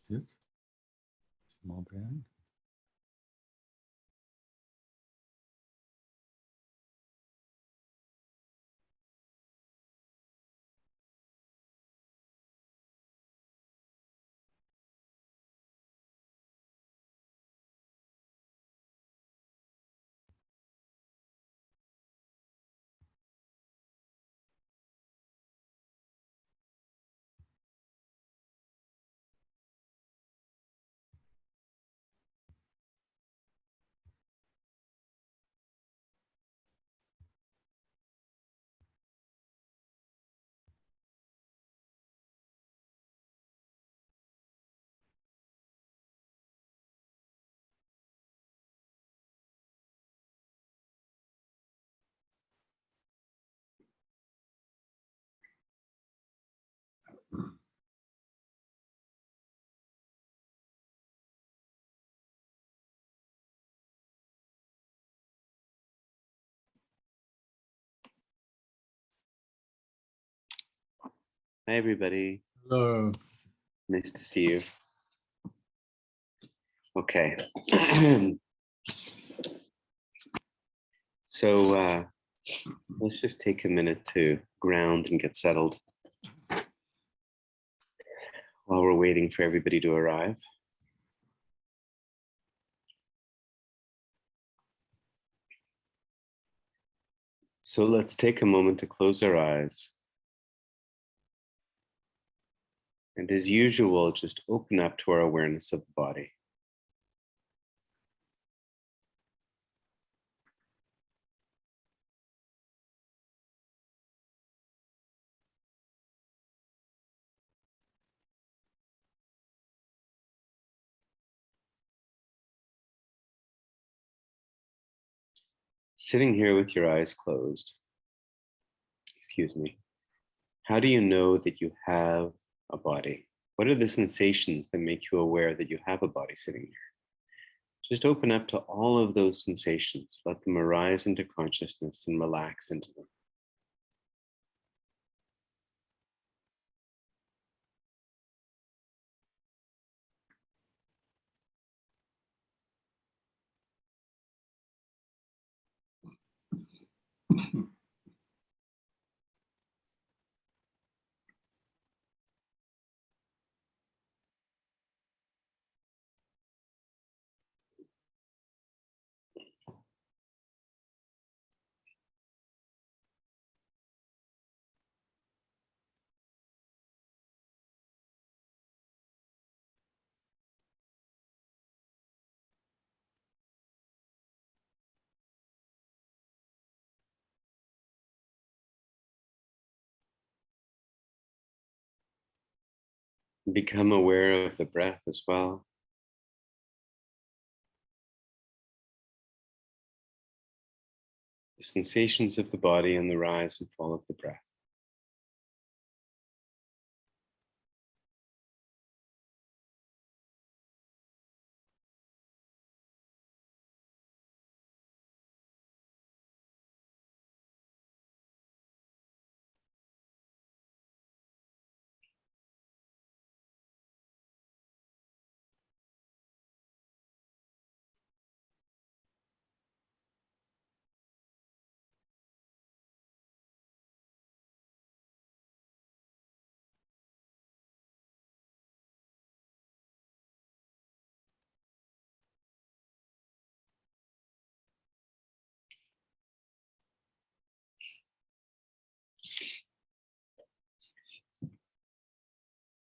tip, small band. Hi, everybody. Hello. Nice to see you. Okay. So let's just take a minute to ground and get settled while we're waiting for everybody to arrive. So let's take a moment to close our eyes. And as usual, just open up to our awareness of the body. Sitting here with your eyes closed, excuse me, how do you know that you have a body? What are the sensations that make you aware that you have a body sitting here? Just open up to all of those sensations. Let them arise into consciousness and relax into them. Become aware of the breath as well. The sensations of the body and the rise and fall of the breath.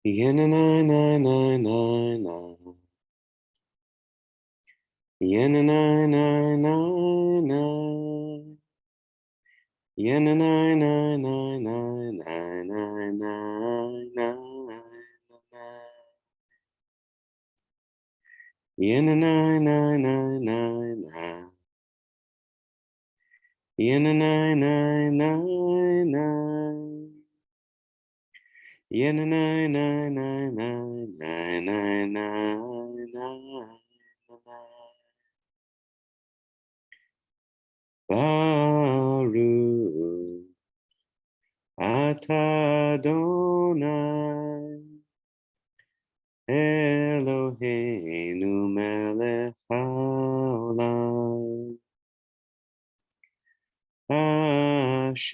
Yana na na na na na. Yana na na na na. Yana na na na na na na na na. Yana na na na na na. Yana na na na na. Yana na na na na na na na na. Baruch atah Adonai Eloheinu melech haolam asher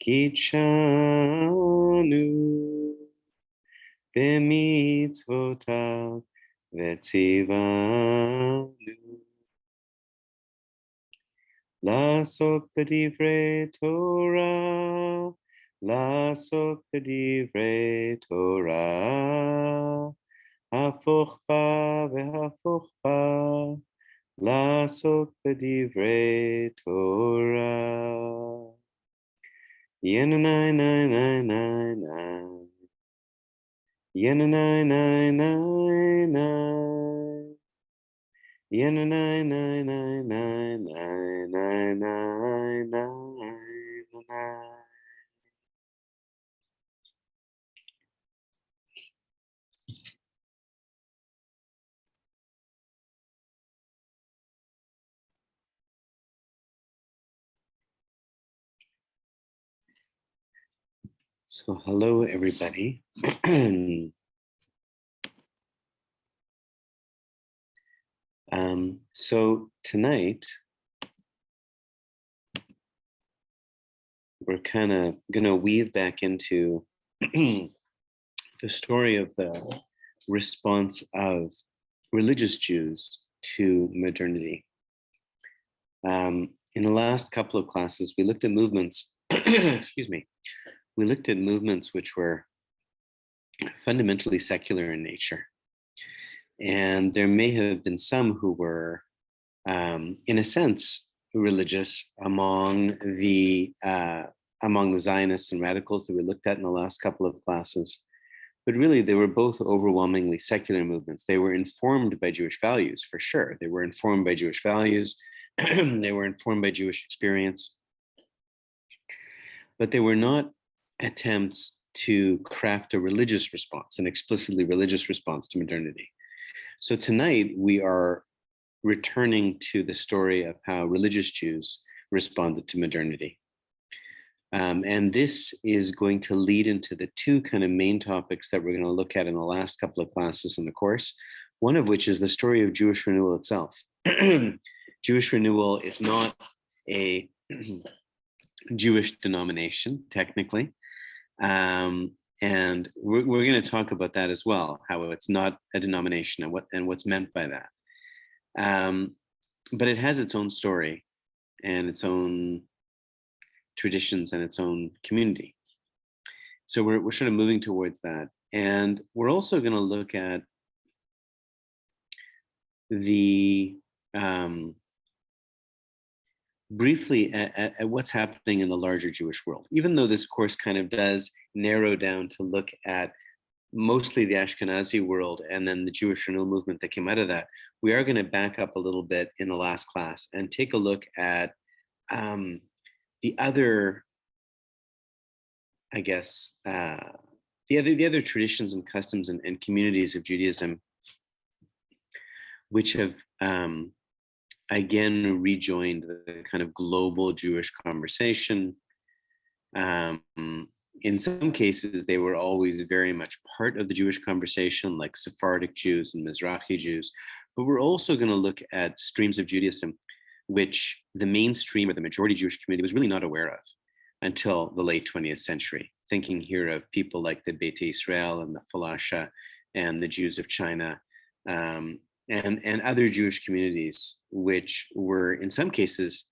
kitshanu b'mitzvotav v'tzivanu לעסוק בדברי תורה, לעסוק בדברי תורה, הפוך בה והפוך בה, לעסוק בדברי תורה. ינאי נאי נאי נאי נאי, ינאי נאי נאי נאי, ינאי נאי נאי נאי נאי נאי נאי נאי. So hello everybody. So tonight we're kind of gonna weave back into the story of the response of religious Jews to modernity. In the last couple of classes, we looked at movements, excuse me, we looked at movements which were fundamentally secular in nature. And there may have been some who were, in a sense, religious among the Zionists and radicals that we looked at in the last couple of classes. But really, they were both overwhelmingly secular movements. They were informed by Jewish values, for sure. They were informed by Jewish values. They were informed by Jewish experience. But they were not attempts to craft a religious response, an explicitly religious response to modernity. So tonight, we are returning to the story of how religious Jews responded to modernity. And this is going to lead into the two kind of main topics that we're going to look at in the last couple of classes in the course, one of which is the story of Jewish renewal itself. Jewish renewal is not a Jewish denomination, technically. And we're going to talk about that as well, how it's not a denomination and what's meant by that. But it has its own story and its own traditions and its own community. So we're sort of moving towards that. And we're also going to look at the briefly at what's happening in the larger Jewish world. Even though this course kind of does narrow down to look at mostly the Ashkenazi world and then the Jewish renewal movement that came out of that, we are going to back up a little bit in the last class and take a look at the other, I guess, the other traditions and customs and communities of Judaism, which have again rejoined the kind of global Jewish conversation. In some cases, they were always very much part of the Jewish conversation, like Sephardic Jews and Mizrahi Jews. But we're also going to look at streams of Judaism, which the mainstream or the majority Jewish community was really not aware of until the late 20th century. Thinking here of people like the Beit Israel and the Falasha and the Jews of China, and other Jewish communities, which were in some cases,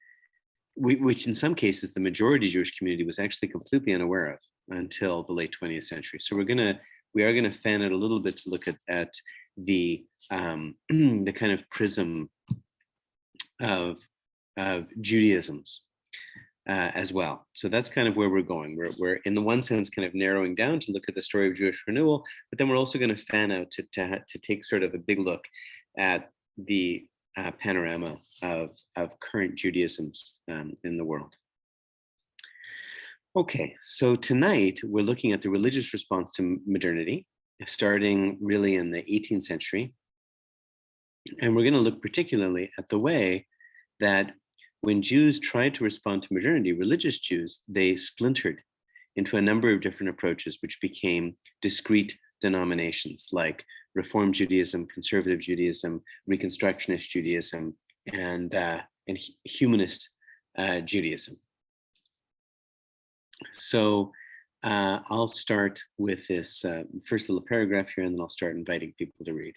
the majority Jewish community was actually completely unaware of until the late 20th century. So we are gonna fan it a little bit to look at the the kind of prism of Judaisms as well. So that's kind of where we're going. We're in the one sense kind of narrowing down to look at the story of Jewish renewal, but then we're also going to fan out to take sort of a big look at the panorama of current Judaisms in the world. Okay, so tonight we're looking at the religious response to modernity, starting really in the 18th century. And we're going to look particularly at the way that when Jews tried to respond to modernity, religious Jews, they splintered into a number of different approaches, which became discrete denominations like Reform Judaism, Conservative Judaism, Reconstructionist Judaism, and Humanist Judaism. So I'll start with this first little paragraph here, and then I'll start inviting people to read.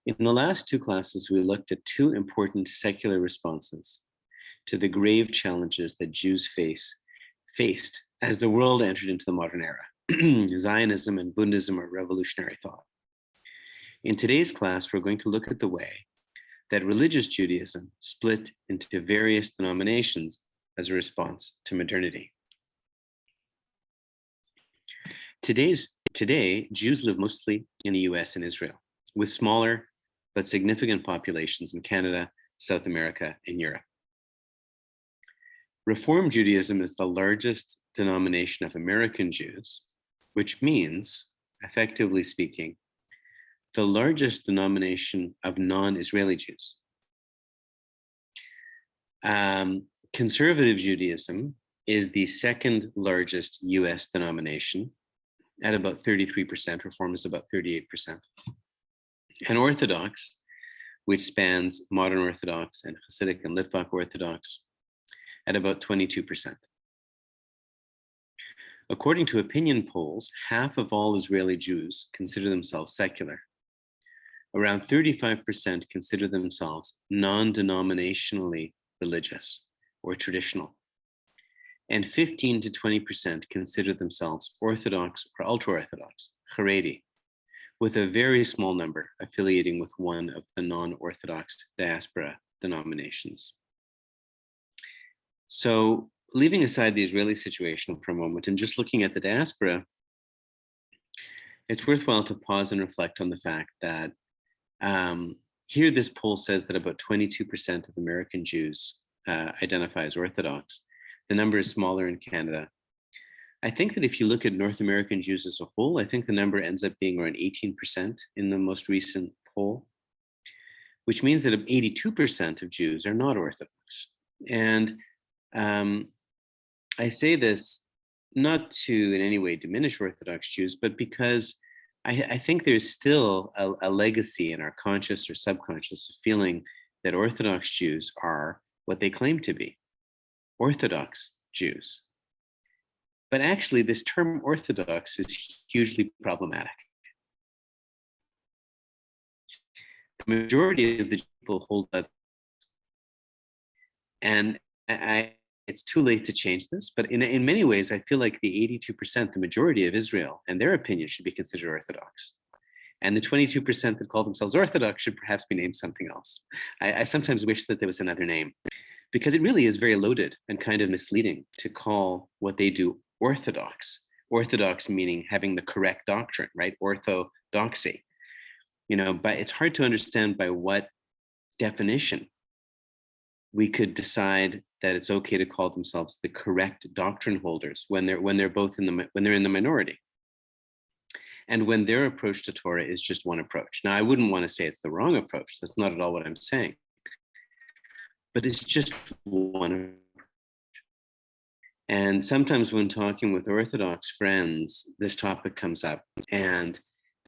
In the last two classes, we looked at two important secular responses to the grave challenges that Jews faced as the world entered into the modern era. Zionism and Buddhism are revolutionary thought. In today's class, we're going to look at the way that religious Judaism split into various denominations as a response to modernity. Today, Jews live mostly in the US and Israel, with smaller but significant populations in Canada, South America, and Europe. Reform Judaism is the largest denomination of American Jews, which means, effectively speaking, the largest denomination of non-Israeli Jews. Conservative Judaism is the second largest US denomination at about 33%, Reform is about 38%. And Orthodox, which spans modern Orthodox and Hasidic and Litvak Orthodox, at about 22%. According to opinion polls, half of all Israeli Jews consider themselves secular. Around 35% consider themselves non-denominationally religious or traditional. And 15 to 20% consider themselves Orthodox or ultra-Orthodox, Haredi, with a very small number affiliating with one of the non-Orthodox diaspora denominations. So, leaving aside the Israeli situation for a moment and just looking at the diaspora, it's worthwhile to pause and reflect on the fact that here this poll says that about 22% of American Jews identify as Orthodox. The number is smaller in Canada. I think that if you look at North American Jews as a whole, I think the number ends up being around 18% in the most recent poll, which means that 82% of Jews are not Orthodox. And I say this not to in any way diminish Orthodox Jews, but because I think there's still a legacy in our conscious or subconscious of feeling that Orthodox Jews are what they claim to be, Orthodox Jews. But actually, this term Orthodox is hugely problematic. The majority of the people hold that, and it's too late to change this, but in many ways, I feel like the 82%, the majority of Israel, and their opinion should be considered Orthodox. And the 22% that call themselves Orthodox should perhaps be named something else. I sometimes wish that there was another name, because it really is very loaded and kind of misleading to call what they do Orthodox. Orthodox meaning having the correct doctrine, right? Orthodoxy. But it's hard to understand by what definition we could decide that it's okay to call themselves the correct doctrine holders when they're in the minority, and when their approach to Torah is just one approach. Now, I wouldn't want to say it's the wrong approach. That's not at all what I'm saying. But it's just one approach. And sometimes when talking with Orthodox friends, this topic comes up, and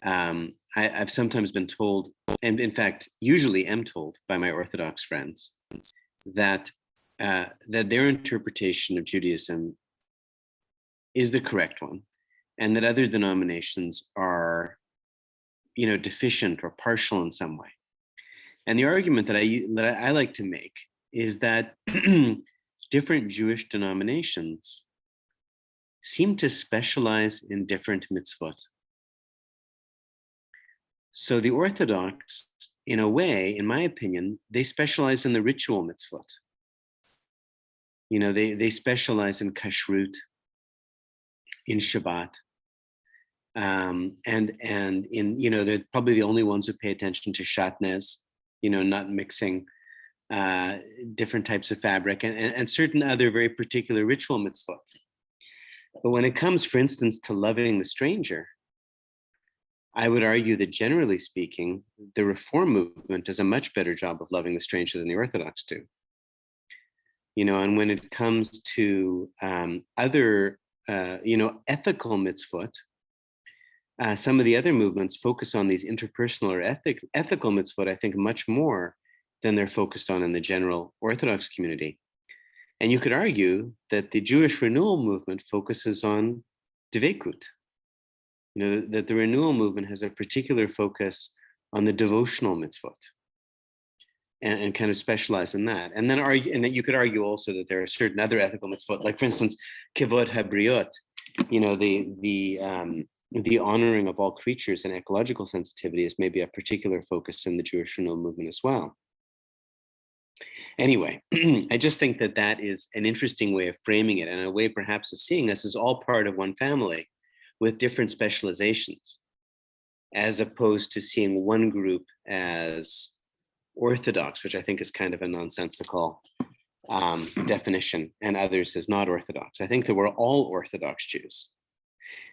I've sometimes been told, and in fact, usually am told by my Orthodox friends, that their interpretation of Judaism is the correct one, and that other denominations are, deficient or partial in some way. And the argument that I like to make is that different Jewish denominations seem to specialize in different mitzvot. So the Orthodox, in a way, in my opinion, they specialize in the ritual mitzvot. They specialize in kashrut, in Shabbat, and in, they're probably the only ones who pay attention to shatnez, not mixing different types of fabric and certain other very particular ritual mitzvot. But when it comes, for instance, to loving the stranger, I would argue that generally speaking, the Reform movement does a much better job of loving the stranger than the Orthodox do. And when it comes to other, ethical mitzvot, Some of the other movements focus on these interpersonal or ethical mitzvot, I think, much more than they're focused on in the general Orthodox community. And you could argue that the Jewish renewal movement focuses on dveikut. That the renewal movement has a particular focus on the devotional mitzvot and kind of specialize in that. And then and you could argue also that there are certain other ethical mitzvot, like for instance, kivod habriot, the honoring of all creatures and ecological sensitivity is maybe a particular focus in the Jewish renewal movement as well. Anyway, I just think that that is an interesting way of framing it, and a way perhaps of seeing us as all part of one family with different specializations, as opposed to seeing one group as orthodox, which I think is kind of a nonsensical definition, and others as not orthodox. I think that we're all Orthodox Jews.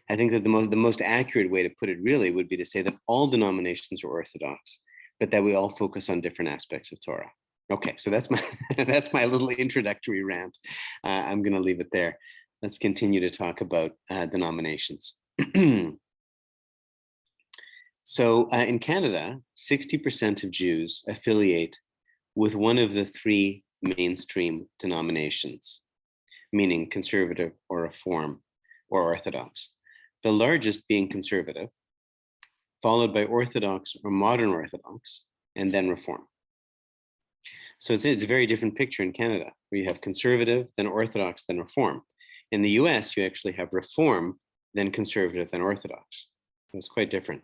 I think that the most accurate way to put it really would be to say that all denominations are Orthodox, but that we all focus on different aspects of Torah. Okay, so that's my that's my little introductory rant. I'm going to leave it there. Let's continue to talk about denominations. So in Canada, 60% of Jews affiliate with one of the three mainstream denominations, meaning conservative or reform or Orthodox. The largest being conservative, followed by Orthodox or modern Orthodox, and then reform. So it's a very different picture in Canada, where you have conservative, then Orthodox, then reform. In the US, you actually have reform, then conservative, then Orthodox. It's quite different.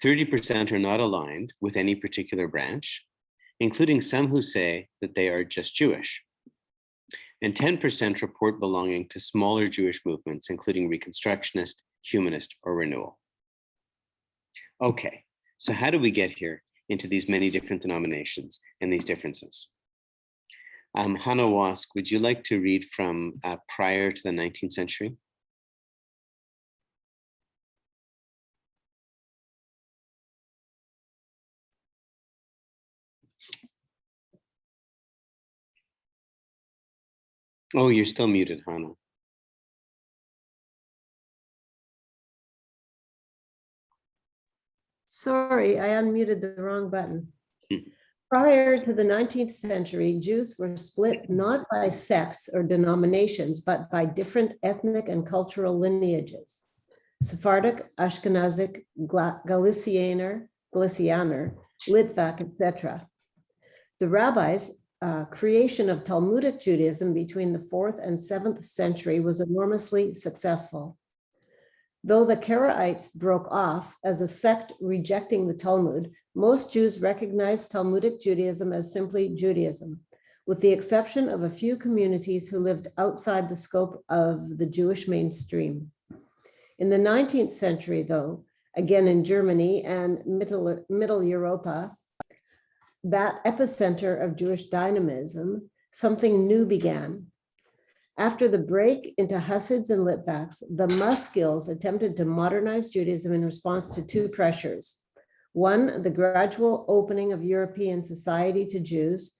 30% are not aligned with any particular branch, including some who say that they are just Jewish. And 10% report belonging to smaller Jewish movements, including Reconstructionist, Humanist, or Renewal. Okay, so how do we get here into these many different denominations and these differences? Hannah Wask, would you like to read from prior to the 19th century? Oh, you're still muted, Hannah. Sorry, I unmuted the wrong button. Prior to the 19th century, Jews were split not by sects or denominations, but by different ethnic and cultural lineages: Sephardic, Ashkenazic, Galicianer, Litvak, etc. The rabbis' creation of Talmudic Judaism between the 4th and 7th century was enormously successful. Though the Karaites broke off as a sect rejecting the Talmud, most Jews recognized Talmudic Judaism as simply Judaism, with the exception of a few communities who lived outside the scope of the Jewish mainstream. In the 19th century, though, again in Germany and Middle Europa, that epicenter of Jewish dynamism, something new began. After the break into Hasids and Litvaks, the Muskils attempted to modernize Judaism in response to two pressures. One, the gradual opening of European society to Jews,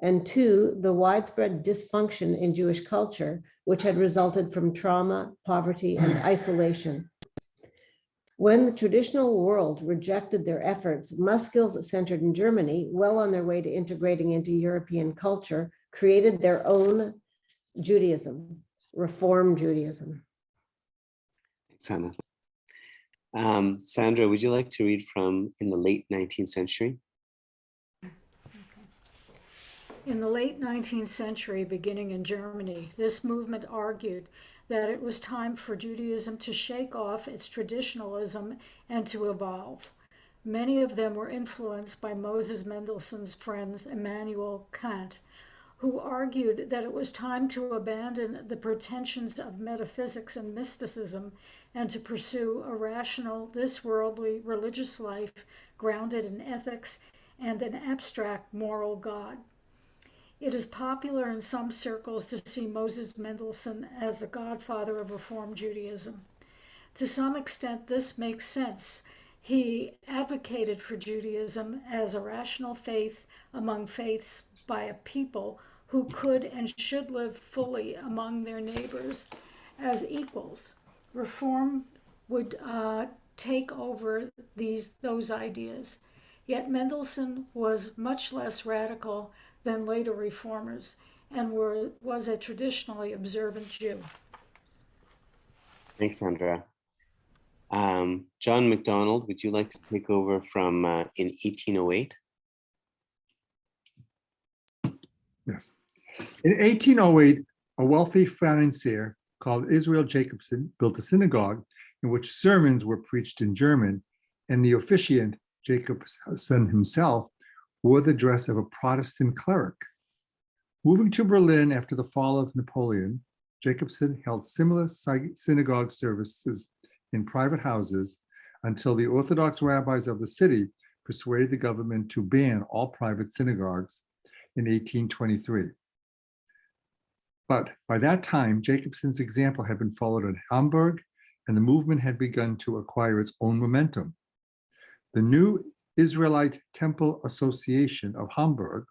and two, the widespread dysfunction in Jewish culture, which had resulted from trauma, poverty, and isolation. When the traditional world rejected their efforts, Muskils centered in Germany, well on their way to integrating into European culture, created their own Judaism, Reform Judaism. Thanks, Hannah. Sandra, would you like to read from in the late 19th century? In the late 19th century, beginning in Germany, this movement argued that it was time for Judaism to shake off its traditionalism and to evolve. Many of them were influenced by Moses Mendelssohn's friend Immanuel Kant, who argued that it was time to abandon the pretensions of metaphysics and mysticism and to pursue a rational, this-worldly religious life grounded in ethics and an abstract moral God. It is popular in some circles to see Moses Mendelssohn as the godfather of Reform Judaism. To some extent, this makes sense. He advocated for Judaism as a rational faith among faiths by a people who could and should live fully among their neighbors as equals, Reform would take over those ideas. Yet Mendelssohn was much less radical than later reformers and was a traditionally observant Jew. Thanks, Sandra. John MacDonald, would you like to take over from in 1808? Yes. In 1808, a wealthy financier called Israel Jacobson built a synagogue in which sermons were preached in German, and the officiant, Jacobson himself, wore the dress of a Protestant cleric. Moving to Berlin after the fall of Napoleon, Jacobson held similar synagogue services in private houses until the Orthodox rabbis of the city persuaded the government to ban all private synagogues in 1823. But by that time, Jacobson's example had been followed in Hamburg, and the movement had begun to acquire its own momentum. The new Israelite Temple Association of Hamburg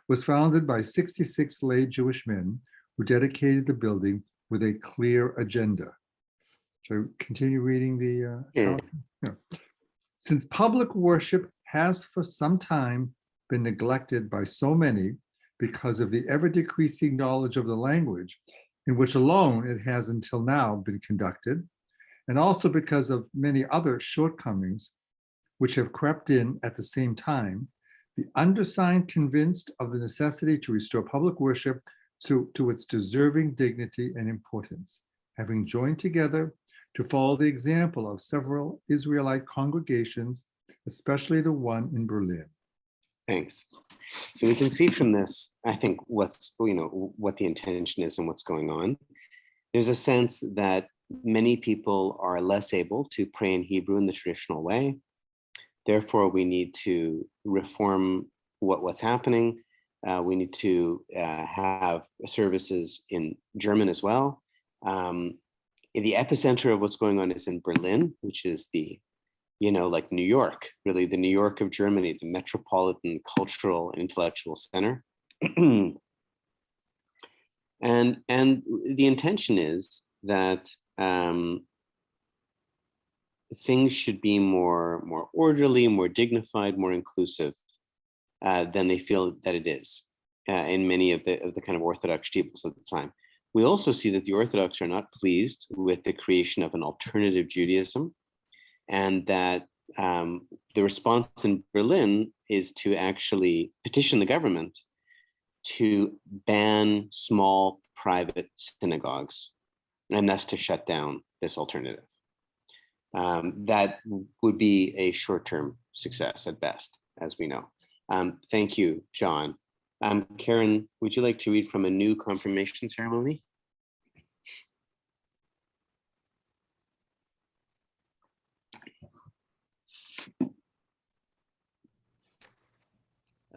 was founded by 66 lay Jewish men who dedicated the building with a clear agenda. Shall I continue reading the account? Yeah. Since public worship has for some time been neglected by so many because of the ever-decreasing knowledge of the language in which alone it has until now been conducted, and also because of many other shortcomings which have crept in at the same time, the undersigned, convinced of the necessity to restore public worship to its deserving dignity and importance, having joined together to follow the example of several Israelite congregations, especially the one in Berlin. Thanks. So we can see from this, I think, what the intention is and what's going on. There's a sense that many people are less able to pray in Hebrew in the traditional way. Therefore, we need to reform what's happening. We need to have services in German as well. The epicenter of what's going on is in Berlin, which is the, like New York, really the New York of Germany, the metropolitan cultural and intellectual center. and the intention is that things should be more orderly, more dignified, more inclusive than they feel that it is in many of the kind of Orthodox peoples at the time. We also see that the Orthodox are not pleased with the creation of an alternative Judaism, and that the response in Berlin is to actually petition the government to ban small private synagogues, and thus to shut down this alternative. That would be a short-term success at best, as we know. Thank you, John. Karen, would you like to read from a new confirmation ceremony?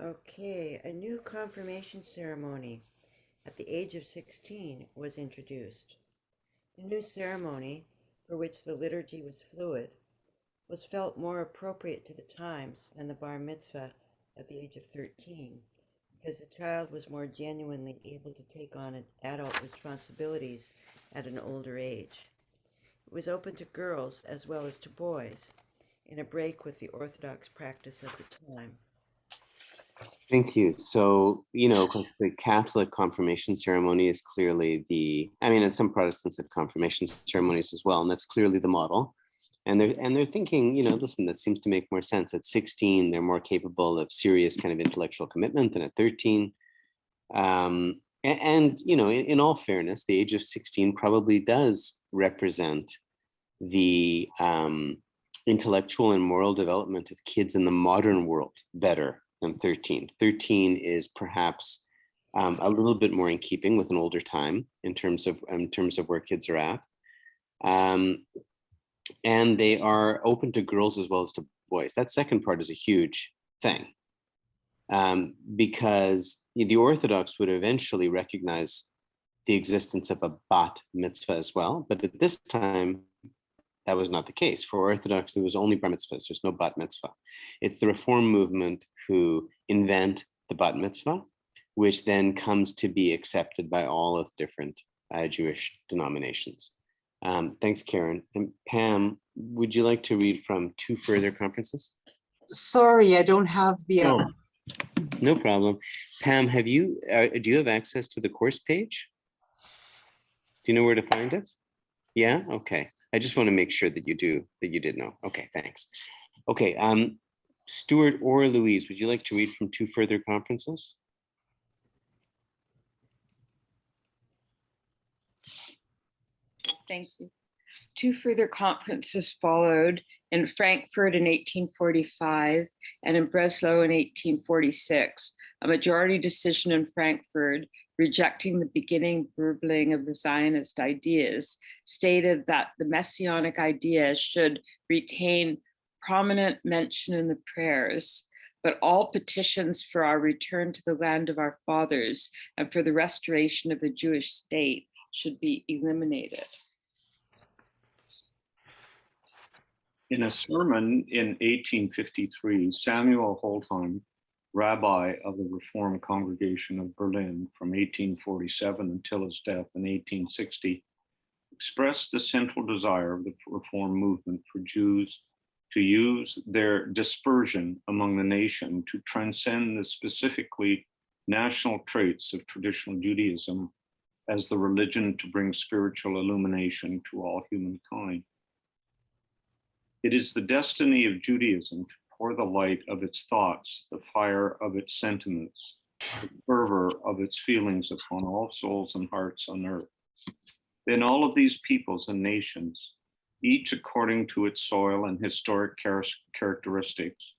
Okay, a new confirmation ceremony at the age of 16 was introduced. The new ceremony, for which the liturgy was fluid, was felt more appropriate to the times than the bar mitzvah at the age of 13, because the child was more genuinely able to take on adult responsibilities at an older age. It was open to girls as well as to boys, in a break with the Orthodox practice of the time. Thank you. So, the Catholic confirmation ceremony is clearly and some Protestants have confirmation ceremonies as well, and that's clearly the model. And they're thinking, listen, that seems to make more sense. At 16, they're more capable of serious kind of intellectual commitment than at 13. In all fairness, the age of 16 probably does represent the intellectual and moral development of kids in the modern world better than 13. 13 is perhaps a little bit more in keeping with an older time in terms of where kids are at. And they are open to girls as well as to boys. That second part is a huge thing, because the Orthodox would eventually recognize the existence of a bat mitzvah as well. But at this time, that was not the case. For Orthodox, there was only bar mitzvahs. There's no bat mitzvah. It's the Reform movement who invent the bat mitzvah, which then comes to be accepted by all of the different Jewish denominations. Thanks, Karen. And Pam, would you like to read from two further conferences? Sorry, I don't have the. Oh, no problem. Pam, do you have access to the course page? Do you know where to find it? Yeah, okay. I just want to make sure that you did know. Okay, thanks. Okay, Stuart or Louise, would you like to read from two further conferences? Thank you. Two further conferences followed in Frankfurt in 1845 and in Breslau in 1846. A majority decision in Frankfurt, rejecting the beginning burbling of the Zionist ideas, stated that the Messianic idea should retain prominent mention in the prayers, but all petitions for our return to the land of our fathers and for the restoration of the Jewish state should be eliminated. In a sermon in 1853, Samuel Holtheim, rabbi of the Reformed Congregation of Berlin from 1847 until his death in 1860, expressed the central desire of the Reform movement for Jews to use their dispersion among the nation to transcend the specifically national traits of traditional Judaism as the religion to bring spiritual illumination to all humankind. It is the destiny of Judaism to pour the light of its thoughts, the fire of its sentiments, the fervor of its feelings upon all souls and hearts on earth. Then all of these peoples and nations, each according to its soil and historic characteristics,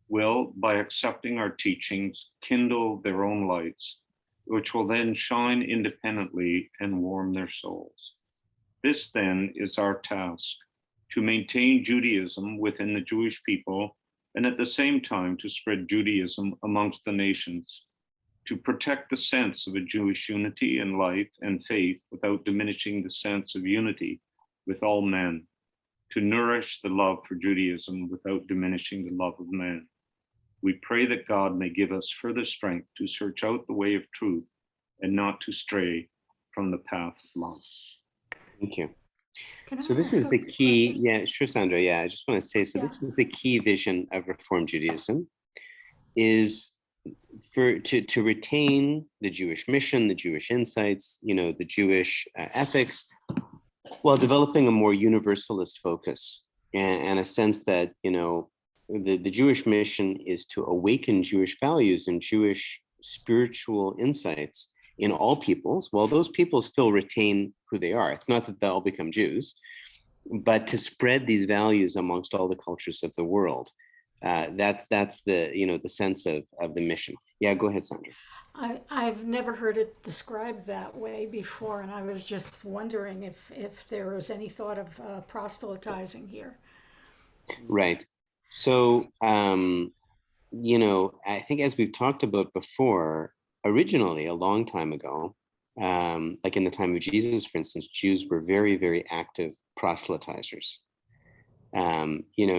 will, by accepting our teachings, kindle their own lights, which will then shine independently and warm their souls. This then is our task, to maintain Judaism within the Jewish people, and at the same time to spread Judaism amongst the nations, to protect the sense of a Jewish unity in life and faith without diminishing the sense of unity with all men, to nourish the love for Judaism without diminishing the love of man. We pray that God may give us further strength to search out the way of truth and not to stray from the path of love. Thank you. Can So I this ask is a the key, question? yeah, sure, Sandra. Yeah, I just want to say, so this is the key vision of Reform Judaism, is to retain the Jewish mission, the Jewish insights, the Jewish ethics, while developing a more universalist focus and a sense that, the Jewish mission is to awaken Jewish values and Jewish spiritual insights in all peoples, while those peoples still retain who they are. It's not that they'll become Jews, but to spread these values amongst all the cultures of the world. That's the the sense of the mission. Yeah, go ahead, Sandra. I've never heard it described that way before, and I was just wondering if there was any thought of proselytizing here. Right. So, I think as we've talked about before, originally, a long time ago, like in the time of Jesus, for instance, Jews were very, very active proselytizers.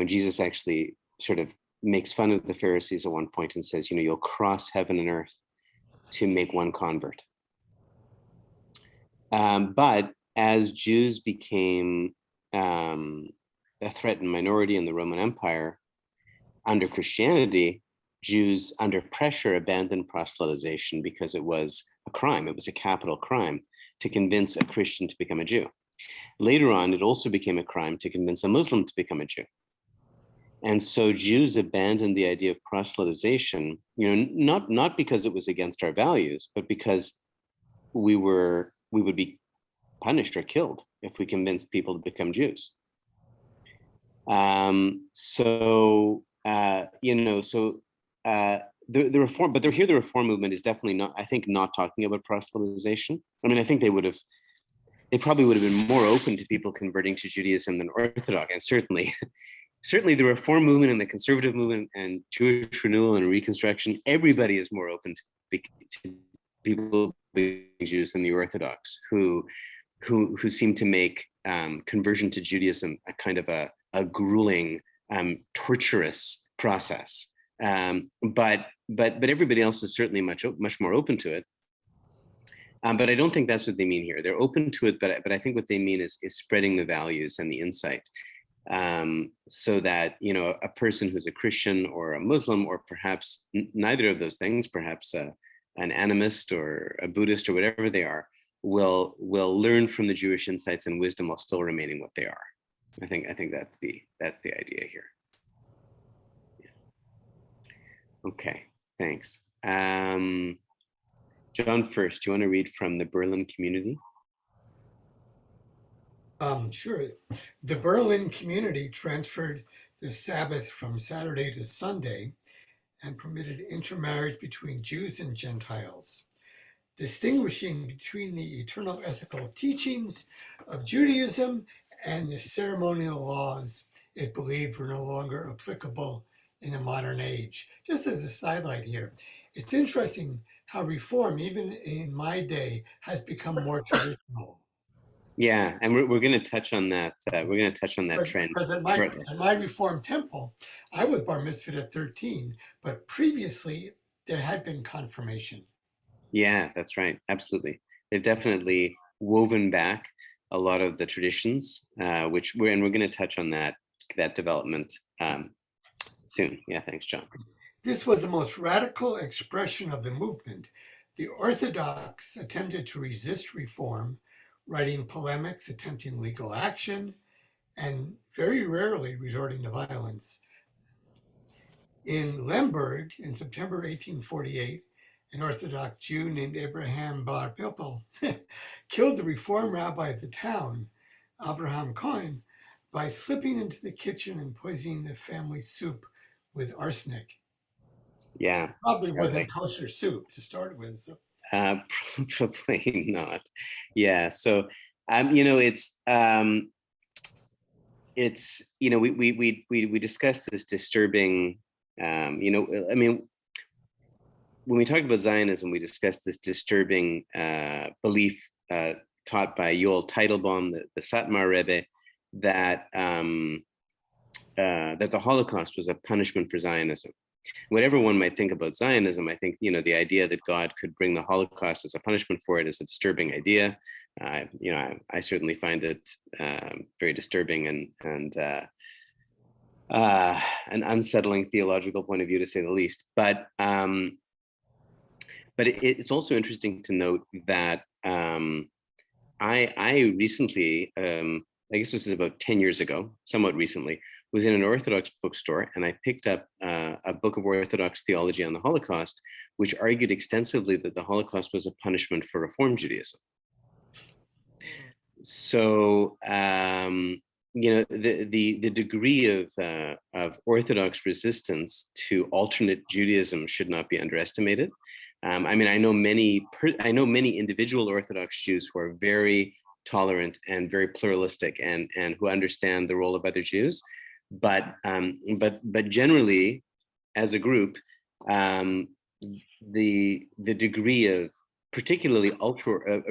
Jesus actually sort of makes fun of the Pharisees at one point and says, you'll cross heaven and earth to make one convert. But as Jews became a threatened minority in the Roman Empire, under Christianity, Jews under pressure abandoned proselytization because it was a crime. It was a capital crime to convince a Christian to become a Jew. Later on, it also became a crime to convince a Muslim to become a Jew. And so Jews abandoned the idea of proselytization, not because it was against our values, but because we would be punished or killed if we convinced people to become Jews. The reform, but the reform movement is definitely not talking about proselytization. I mean, I think they probably would have been more open to people converting to Judaism than Orthodox, and certainly the reform movement and the conservative movement and Jewish renewal and reconstruction, everybody is more open to people being Jews than the Orthodox, who seem to make conversion to Judaism a kind of a grueling, torturous process. But everybody else is certainly much more open to it. But I don't think that's what they mean here. They're open to it, but I think what they mean is spreading the values and the insight, so that, you know, a person who's a Christian or a Muslim, or perhaps neither of those things, perhaps an animist or a Buddhist or whatever they are, will learn from the Jewish insights and wisdom while still remaining what they are. I think that's the idea here. Yeah. Okay, thanks. John, first, do you want to read from the Berlin community? Sure. The Berlin community transferred the Sabbath from Saturday to Sunday and permitted intermarriage between Jews and Gentiles, distinguishing between the eternal ethical teachings of Judaism and the ceremonial laws it believed were no longer applicable in a modern age. Just as a sidelight here, it's interesting how reform, even in my day, has become more traditional. Yeah, and we're going to touch on that. We're going to touch on that trend. Because at my Reformed temple, I was bar mitzvahed at 13, but previously there had been confirmation. Yeah, that's right. Absolutely. They've definitely woven back a lot of the traditions, which we're going to touch on that development soon. Yeah, thanks, John. This was the most radical expression of the movement. The Orthodox attempted to resist reform, writing polemics, attempting legal action, and very rarely resorting to violence. In Lemberg, in September 1848, an Orthodox Jew named Abraham Bar Pilpul killed the Reform rabbi of the town, Abraham Cohen, by slipping into the kitchen and poisoning the family soup with arsenic. Yeah, Probably wasn't kosher soup to start with. So. Probably not. Yeah. So, you know, it's you know, we discussed this disturbing, you know, I mean, when we talked about Zionism, we discussed this disturbing belief taught by Yoel Teitelbaum, the Satmar Rebbe, that that the Holocaust was a punishment for Zionism. Whatever one might think about Zionism, I think, you know, the idea that God could bring the Holocaust as a punishment for it is a disturbing idea. You know, I certainly find it very disturbing and an unsettling theological point of view, to say the least. But it's also interesting to note that I recently, I guess this is about 10 years ago, somewhat recently, was in an Orthodox bookstore, and I picked up a book of Orthodox theology on the Holocaust, which argued extensively that the Holocaust was a punishment for Reform Judaism. So, you know, the degree of Orthodox resistance to alternate Judaism should not be underestimated. I mean, I know many individual Orthodox Jews who are very tolerant and very pluralistic and who understand the role of other Jews. But generally, as a group, the degree of particularly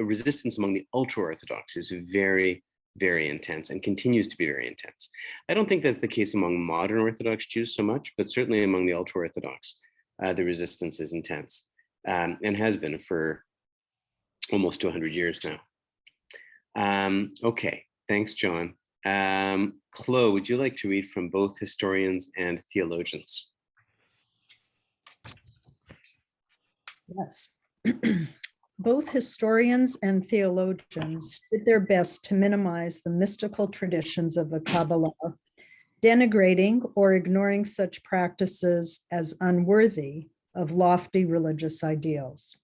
resistance among the ultra-Orthodox is very, very intense and continues to be very intense. I don't think that's the case among modern Orthodox Jews so much, but certainly among the ultra-Orthodox, the resistance is intense and has been for almost 200 years now. Okay, thanks, John. Chloe, would you like to read from both historians and theologians? Yes. Both historians and theologians did their best to minimize the mystical traditions of the Kabbalah, denigrating or ignoring such practices as unworthy of lofty religious ideals.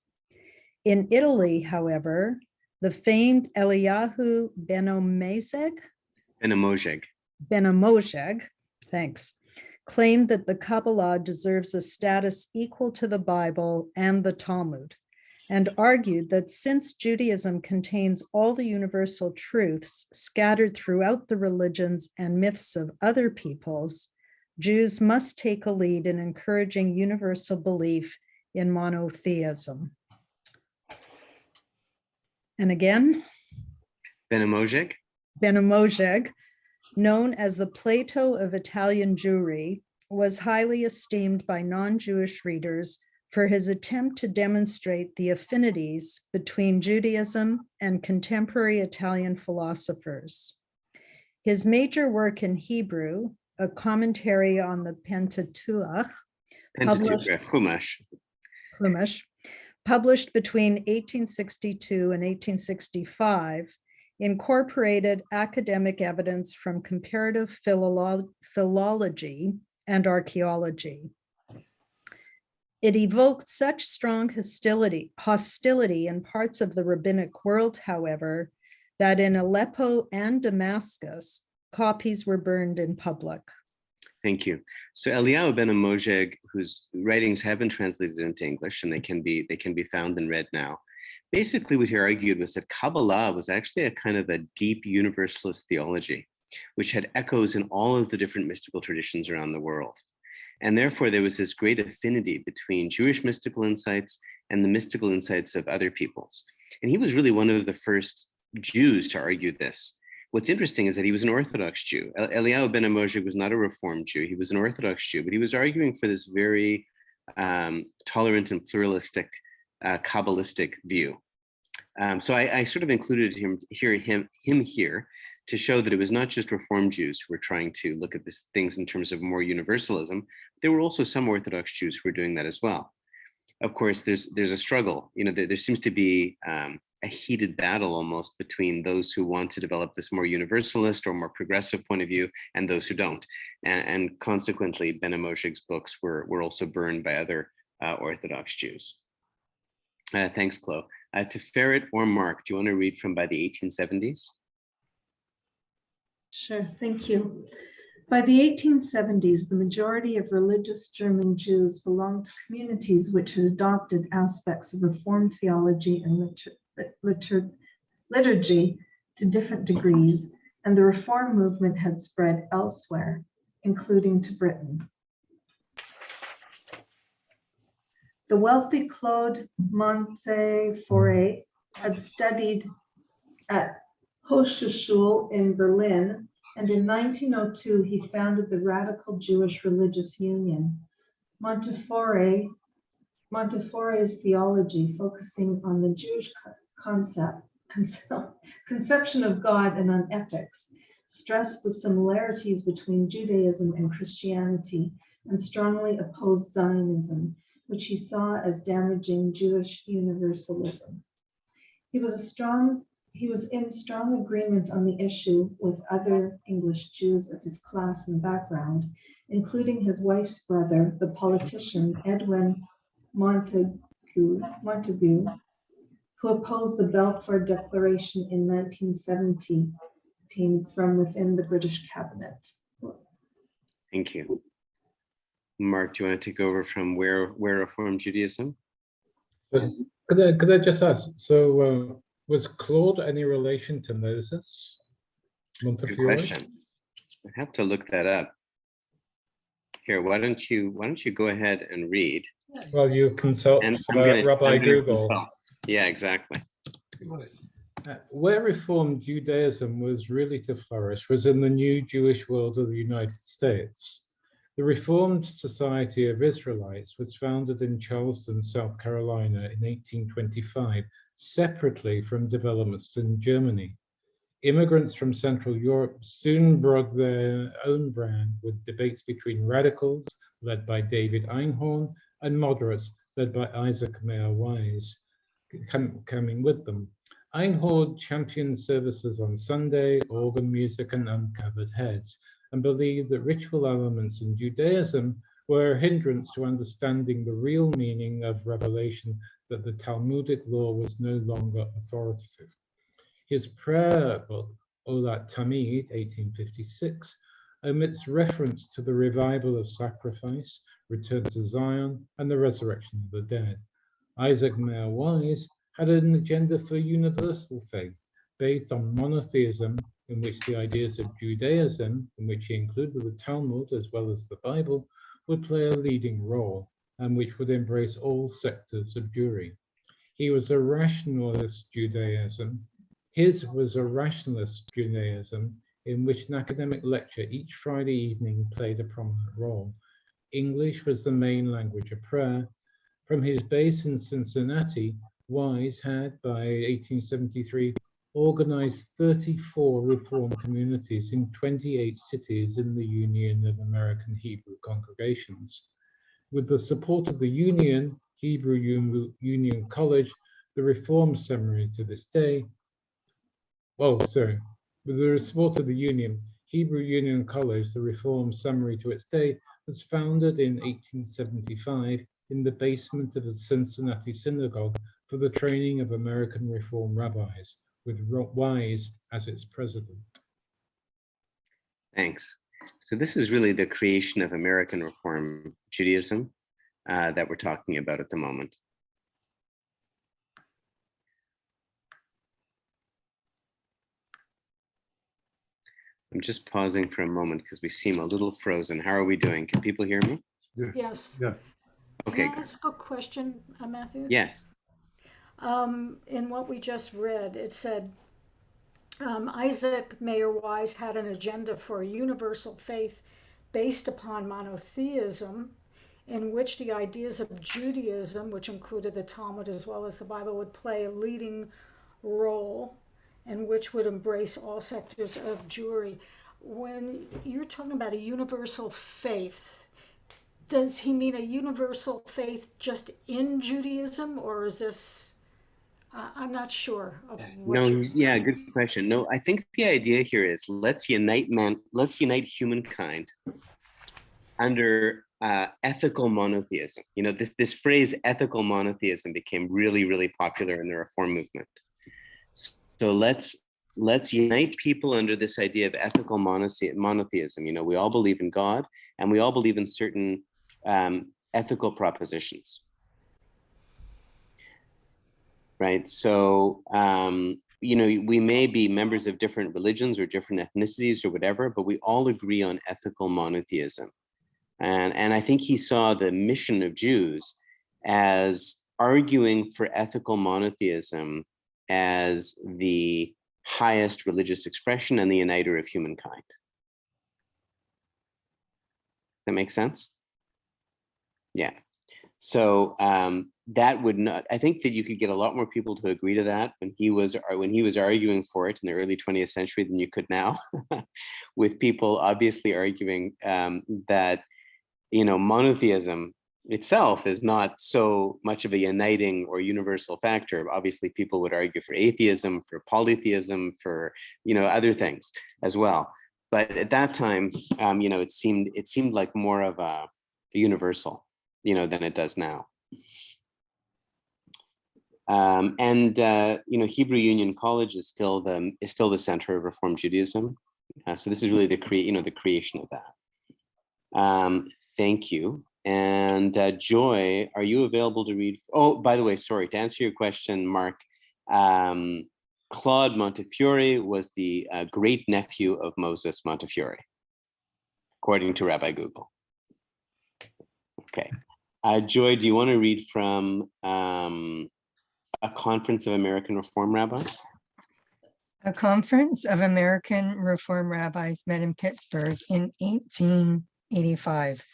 In Italy, however, the famed Eliyahu Ben-Amozeg, thanks, claimed that the Kabbalah deserves a status equal to the Bible and the Talmud, and argued that since Judaism contains all the universal truths scattered throughout the religions and myths of other peoples, Jews must take a lead in encouraging universal belief in monotheism. And again, Ben-Amozeg, known as the Plato of Italian Jewry, was highly esteemed by non-Jewish readers for his attempt to demonstrate the affinities between Judaism and contemporary Italian philosophers. His major work in Hebrew, a commentary on the Pentateuch, Chumash, published between 1862 and 1865, incorporated academic evidence from comparative philology and archaeology. It evoked such strong hostility in parts of the rabbinic world, however, that in Aleppo and Damascus, copies were burned in public. Thank you. So Eliyahu ben Amojeg, whose writings have been translated into English and they can be found and read now, basically what he argued was that Kabbalah was actually a kind of a deep universalist theology, which had echoes in all of the different mystical traditions around the world. And therefore, there was this great affinity between Jewish mystical insights and the mystical insights of other peoples. And he was really one of the first Jews to argue this. What's interesting is that he was an Orthodox Jew. Eliyahu ben Amojeg was not a Reformed Jew. He was an Orthodox Jew, but he was arguing for this very tolerant and pluralistic Kabbalistic view. So I sort of included him here to show that it was not just Reformed Jews who were trying to look at these things in terms of more universalism. There were also some Orthodox Jews who were doing that as well. Of course, there's a struggle. You know, there seems to be a heated battle almost between those who want to develop this more universalist or more progressive point of view and those who don't. And consequently, Ben Amojeg's books were also burned by other Orthodox Jews. Thanks, Chloe. To Ferret or Mark, do you want to read from by the 1870s? Sure, thank you. By the 1870s, the majority of religious German Jews belonged to communities which had adopted aspects of Reformed theology and liturgy to different degrees, and the Reform movement had spread elsewhere, including to Britain. The wealthy Claude Montefiore had studied at Hochschule in Berlin, and in 1902 he founded the Radical Jewish Religious Union. Montefiore's theology, focusing on the Jewish conception of God and on ethics, stressed the similarities between Judaism and Christianity and strongly opposed Zionism, which he saw as damaging Jewish universalism. He was in strong agreement on the issue with other English Jews of his class and background, including his wife's brother, the politician Edwin Montagu, who opposed the Balfour Declaration in 1917 from within the British cabinet. Thank you. Mark, do you want to take over from where Reform Judaism? Could I just ask, so was Claude any relation to Moses? Good question. I have to look that up. Here, why don't you go ahead and read? Well, you consult Rabbi Google. Yeah, exactly. Where Reformed Judaism was really to flourish was in the new Jewish world of the United States. The Reformed Society of Israelites was founded in Charleston, South Carolina in 1825, separately from developments in Germany. Immigrants from Central Europe soon brought their own brand with debates between radicals, led by David Einhorn, and moderates, led by Isaac Mayer Wise, coming with them. Einhorn championed services on Sunday, organ music, and uncovered heads, and believed that ritual elements in Judaism were a hindrance to understanding the real meaning of revelation, that the Talmudic law was no longer authoritative. His prayer book, Olat Tamid, 1856, omits reference to the revival of sacrifice, return to Zion, and the resurrection of the dead. Isaac Mayer Wise had an agenda for universal faith based on monotheism, in which the ideas of Judaism, in which he included the Talmud as well as the Bible, would play a leading role, and which would embrace all sectors of Jewry. He was a rationalist Judaism. His was a rationalist Judaism in which an academic lecture each Friday evening played a prominent role. English was the main language of prayer. From his base in Cincinnati, Wise had, by 1873, organized 34 Reform communities in 28 cities in the Union of American Hebrew Congregations. With the support of the Union, Hebrew Union College, the Reform Seminary to this day, with the support of the Union, Hebrew Union College, the Reform Seminary to its day, was founded in 1875 in the basement of the Cincinnati Synagogue for the training of American Reform rabbis, with Wise as its president. Thanks. So this is really the creation of American Reform Judaism that we're talking about at the moment. I'm just pausing for a moment because we seem a little frozen. How are we doing? Can people hear me? Yes. Yes. Yes. Okay, Can I good. ask a question, Matthew? Yes. In what we just read, it said Isaac Mayer Wise had an agenda for a universal faith based upon monotheism, in which the ideas of Judaism, which included the Talmud as well as the Bible, would play a leading role, and which would embrace all sectors of Jewry. When you're talking about a universal faith, does he mean a universal faith just in Judaism, or is this? I'm not sure of what No, you're yeah, good question. No, I think the idea here is let's unite humankind under ethical monotheism. You know, this phrase ethical monotheism became really, really popular in the Reform movement. So let's unite people under this idea of ethical monotheism. You know, we all believe in God and we all believe in certain ethical propositions. Right. So, you know, we may be members of different religions or different ethnicities or whatever, but we all agree on ethical monotheism. And I think he saw the mission of Jews as arguing for ethical monotheism as the highest religious expression and the uniter of humankind. Does that make sense? Yeah. So that would not, I think that you could get a lot more people to agree to that when he was arguing for it in the early 20th century than you could now, with people obviously arguing that, you know, monotheism itself is not so much of a uniting or universal factor. Obviously, people would argue for atheism, for polytheism, for, you know, other things as well. But at that time, you know, it seemed like more of a universal, you know, than it does now. You know, Hebrew Union College is still the center of Reform Judaism. So this is really the creation of that. Thank you. And Joy, are you available to read? Oh, by the way, sorry, to answer your question, Mark, Claude Montefiore was the great nephew of Moses Montefiore, according to Rabbi Google. Okay. Joy, do you want to read from a Conference of American Reform Rabbis? A Conference of American Reform Rabbis met in Pittsburgh in 1885.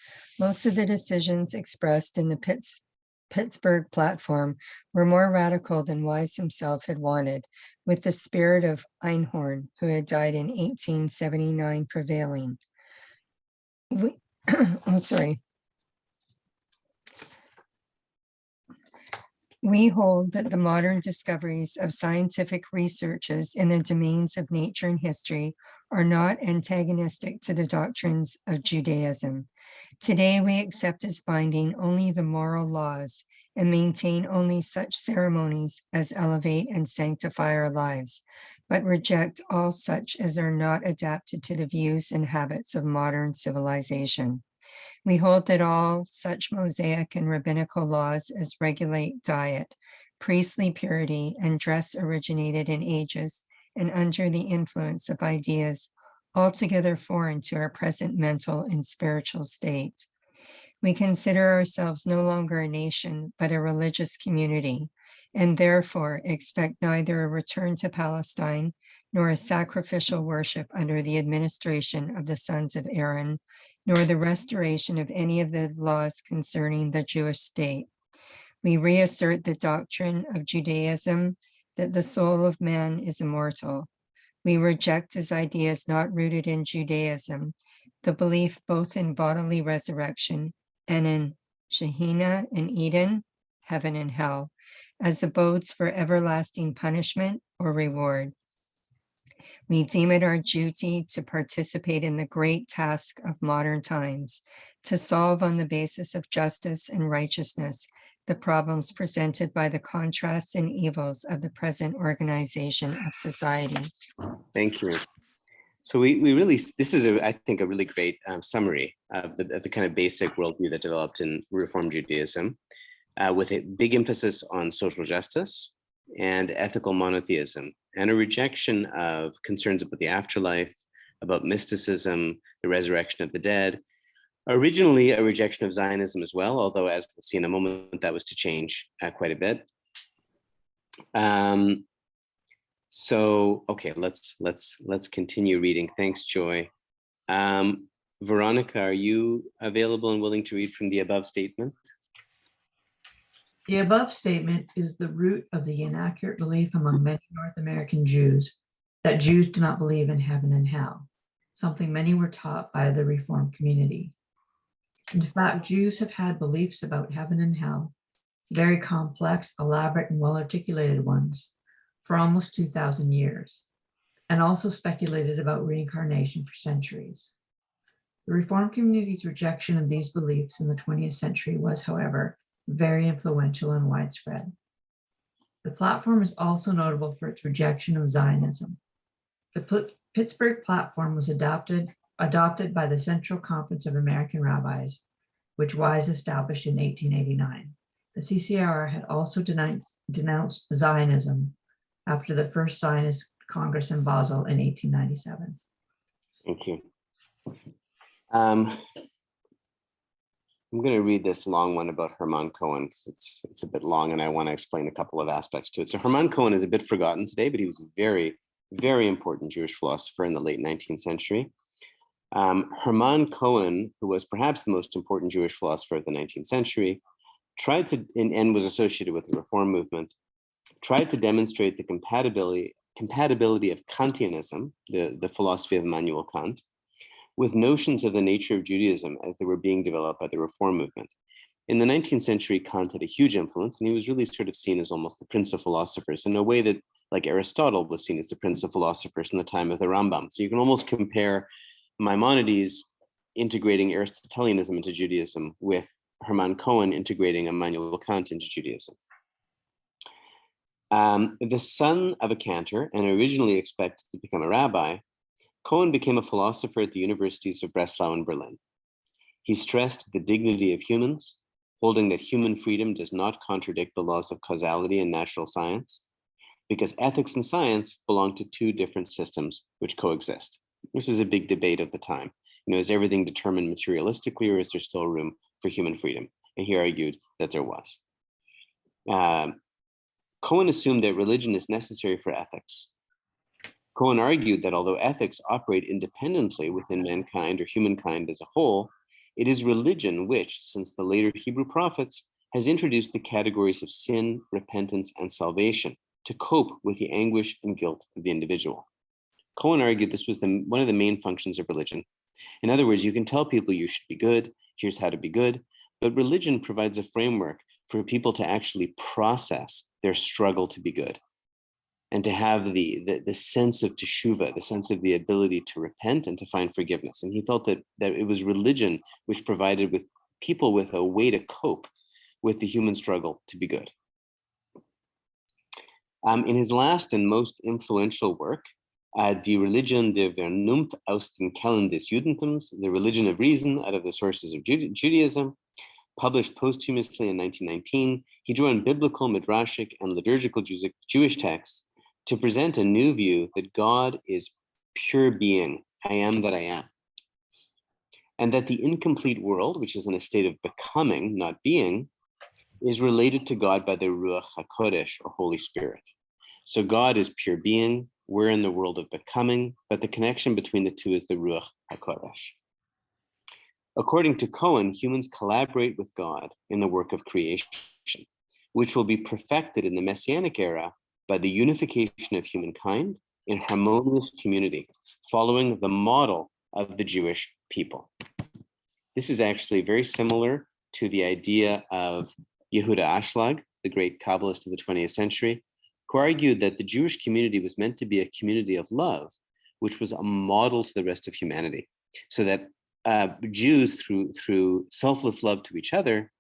Most of the decisions expressed in the Pittsburgh platform were more radical than Wise himself had wanted, with the spirit of Einhorn, who had died in 1879, prevailing. We hold that the modern discoveries of scientific researches in the domains of nature and history are not antagonistic to the doctrines of Judaism. Today, we accept as binding only the moral laws and maintain only such ceremonies as elevate and sanctify our lives, but reject all such as are not adapted to the views and habits of modern civilization. We hold that all such Mosaic and rabbinical laws as regulate diet, priestly purity, and dress originated in ages and under the influence of ideas altogether foreign to our present mental and spiritual state. We consider ourselves no longer a nation, but a religious community, and therefore expect neither a return to Palestine nor a sacrificial worship under the administration of the sons of Aaron, nor the restoration of any of the laws concerning the Jewish state. We reassert the doctrine of Judaism that the soul of man is immortal. We reject his ideas not rooted in Judaism, the belief both in bodily resurrection and in Shehinah in Eden, heaven and hell, as abodes for everlasting punishment or reward. We deem it our duty to participate in the great task of modern times, to solve on the basis of justice and righteousness the problems presented by the contrasts and evils of the present organization of society. Thank you. So we really, this is, I think, a really great summary of the kind of basic worldview that developed in Reform Judaism, with a big emphasis on social justice and ethical monotheism, and a rejection of concerns about the afterlife, about mysticism, the resurrection of the dead. Originally, a rejection of Zionism as well, although, as we'll see in a moment, that was to change quite a bit. So, okay, let's continue reading. Thanks, Joy. Veronica, are you available and willing to read from the above statement? The above statement is the root of the inaccurate belief among many North American Jews that Jews do not believe in heaven and hell, something many were taught by the Reformed community. In fact, Jews have had beliefs about heaven and hell, very complex, elaborate, and well-articulated ones, for almost 2,000 years, and also speculated about reincarnation for centuries. The Reformed community's rejection of these beliefs in the 20th century was, however, very influential and widespread. The platform is also notable for its rejection of Zionism. The Pittsburgh platform was adopted by the Central Conference of American Rabbis, which Wise established in 1889. The CCR had also denounced Zionism after the first Zionist Congress in Basel in 1897. Thank you. I'm going to read this long one about Hermann Cohen because it's a bit long and I want to explain a couple of aspects to it. So Hermann Cohen is a bit forgotten today, but he was a very, very important Jewish philosopher in the late 19th century. Hermann Cohen, who was perhaps the most important Jewish philosopher of the 19th century, tried to, and was associated with the Reform movement, tried to demonstrate the compatibility of Kantianism, the philosophy of Immanuel Kant, with notions of the nature of Judaism as they were being developed by the Reform movement. In the 19th century, Kant had a huge influence, and he was really sort of seen as almost the prince of philosophers in a way that, like Aristotle was seen as the prince of philosophers in the time of the Rambam. So you can almost compare Maimonides integrating Aristotelianism into Judaism with Hermann Cohen integrating Immanuel Kant into Judaism. The son of a cantor and originally expected to become a rabbi, Cohen became a philosopher at the universities of Breslau and Berlin. He stressed the dignity of humans, holding that human freedom does not contradict the laws of causality and natural science, because ethics and science belong to two different systems which coexist. This is a big debate of the time. Is everything determined materialistically, or is there still room for human freedom? And he argued that there was. Cohen assumed that religion is necessary for ethics. Cohen argued that although ethics operate independently within mankind or humankind as a whole, it is religion which, since the later Hebrew prophets, has introduced the categories of sin, repentance, and salvation to cope with the anguish and guilt of the individual. Cohen argued this was one of the main functions of religion. In other words, you can tell people you should be good, here's how to be good, but religion provides a framework for people to actually process their struggle to be good, and to have the sense of teshuvah, the sense of the ability to repent and to find forgiveness. And he felt that it was religion which provided with people with a way to cope with the human struggle to be good. In his last and most influential work, Die Religion der Vernunft aus den Quellen des Judentums, The Religion of Reason Out of the Sources of Judaism, published posthumously in 1919, he drew on biblical, midrashic, and liturgical Jewish texts to present a new view that God is pure being, I am that I am, and that the incomplete world, which is in a state of becoming, not being, is related to God by the Ruach HaKodesh, or Holy Spirit. So God is pure being, we're in the world of becoming, but the connection between the two is the Ruach HaKodesh. According to Cohen, humans collaborate with God in the work of creation. which will be perfected in the Messianic era by the unification of humankind in harmonious community, following the model of the Jewish people. This is actually very similar to the idea of Yehuda Ashlag, the great Kabbalist of the 20th century, who argued that the Jewish community was meant to be a community of love, which was a model to the rest of humanity, so that Jews, through selfless love to each other,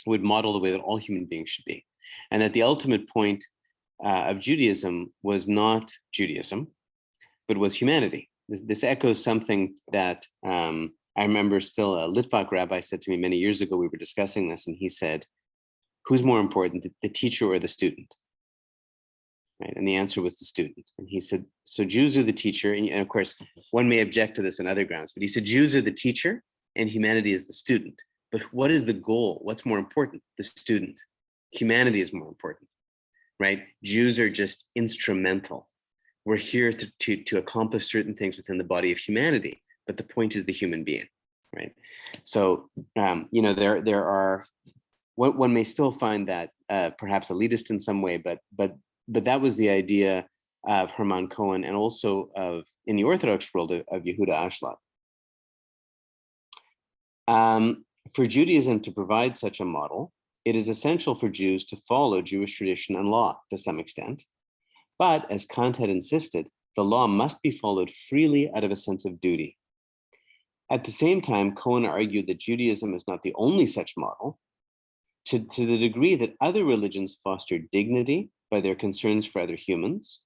would model the way that all human beings should be. And that the ultimate point of Judaism was not Judaism, but was humanity. This echoes something that I remember still a Litvak rabbi said to me many years ago. We were discussing this, and he said, who's more important, the teacher or the student? Right? And the answer was the student. And he said, so Jews are the teacher. And of course, one may object to this on other grounds, but he said, Jews are the teacher and humanity is the student. But what is the goal? What's more important? The student. Humanity is more important, right? Jews are just instrumental. We're here to accomplish certain things within the body of humanity, but the point is the human being, right? So, there are, one may still find that perhaps elitist in some way, but that was the idea of Hermann Cohen, and also in the Orthodox world of Yehuda Ashlag. For Judaism to provide such a model, it is essential for Jews to follow Jewish tradition and law to some extent. But as Kant had insisted, the law must be followed freely out of a sense of duty. At the same time, Cohen argued that Judaism is not the only such model. To the degree that other religions foster dignity by their concerns for other humans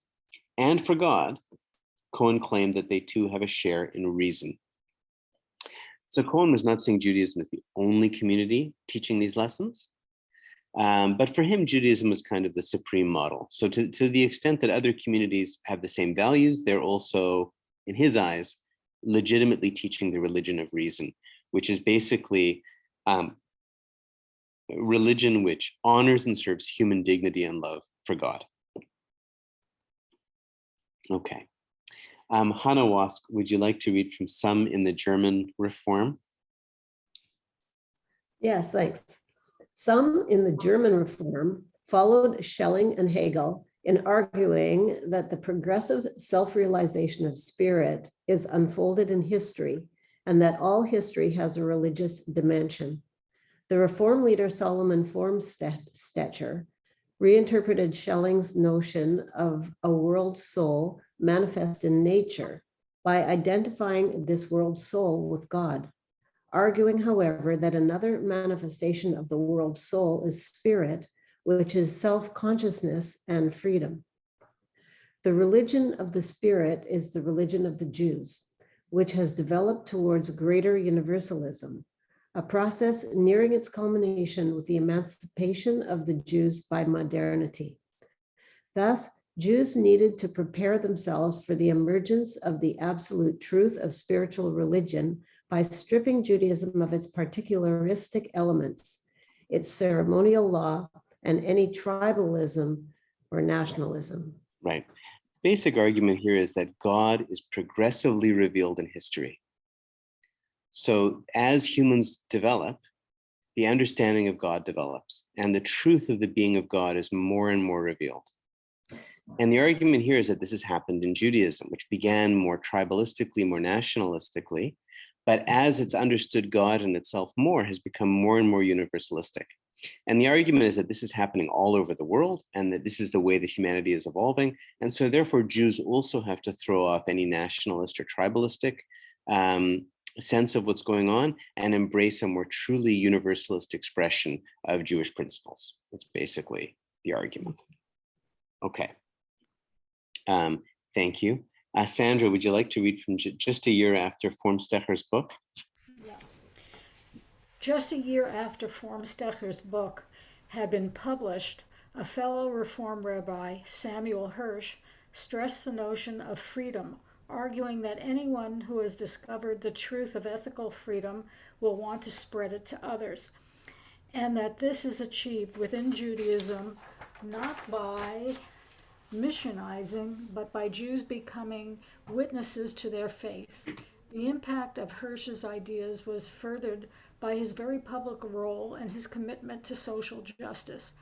and for God, Cohen claimed that they too have a share in reason. So Cohen was not seeing Judaism as the only community teaching these lessons, but for him, Judaism was kind of the supreme model. So to the extent that other communities have the same values, they're also, in his eyes, legitimately teaching the religion of reason, which is basically religion which honors and serves human dignity and love for God. Okay. Hannah Wask, would you like to read from Some in the German Reform? Yes, thanks. Some in the German Reform followed Schelling and Hegel in arguing that the progressive self-realization of spirit is unfolded in history and that all history has a religious dimension. The Reform leader Solomon Formstetter reinterpreted Schelling's notion of a world soul manifest in nature by identifying this world soul with God, arguing, however, that another manifestation of the world soul is spirit, which is self-consciousness and freedom. The religion of the spirit is the religion of the Jews, which has developed towards greater universalism, a process nearing its culmination with the emancipation of the Jews by modernity. Thus, Jews needed to prepare themselves for the emergence of the absolute truth of spiritual religion by stripping Judaism of its particularistic elements, its ceremonial law, and any tribalism or nationalism. Right. The basic argument here is that God is progressively revealed in history. So as humans develop, the understanding of God develops, and the truth of the being of God is more and more revealed. And the argument here is that this has happened in Judaism, which began more tribalistically, more nationalistically, but as it's understood God and itself more, has become more and more universalistic. And the argument is that this is happening all over the world, and that this is the way that humanity is evolving. And so therefore, Jews also have to throw off any nationalist or tribalistic sense of what's going on and embrace a more truly universalist expression of Jewish principles. That's basically the argument. Okay. Thank you. Sandra, would you like to read from just a year after Formstetter's book? Yeah. Just a year after Formstetter's book had been published, a fellow Reform rabbi, Samuel Hirsch, stressed the notion of freedom, arguing that anyone who has discovered the truth of ethical freedom will want to spread it to others, and that this is achieved within Judaism not by missionizing, but by Jews becoming witnesses to their faith. The impact of Hirsch's ideas was furthered by his very public role and his commitment to social justice.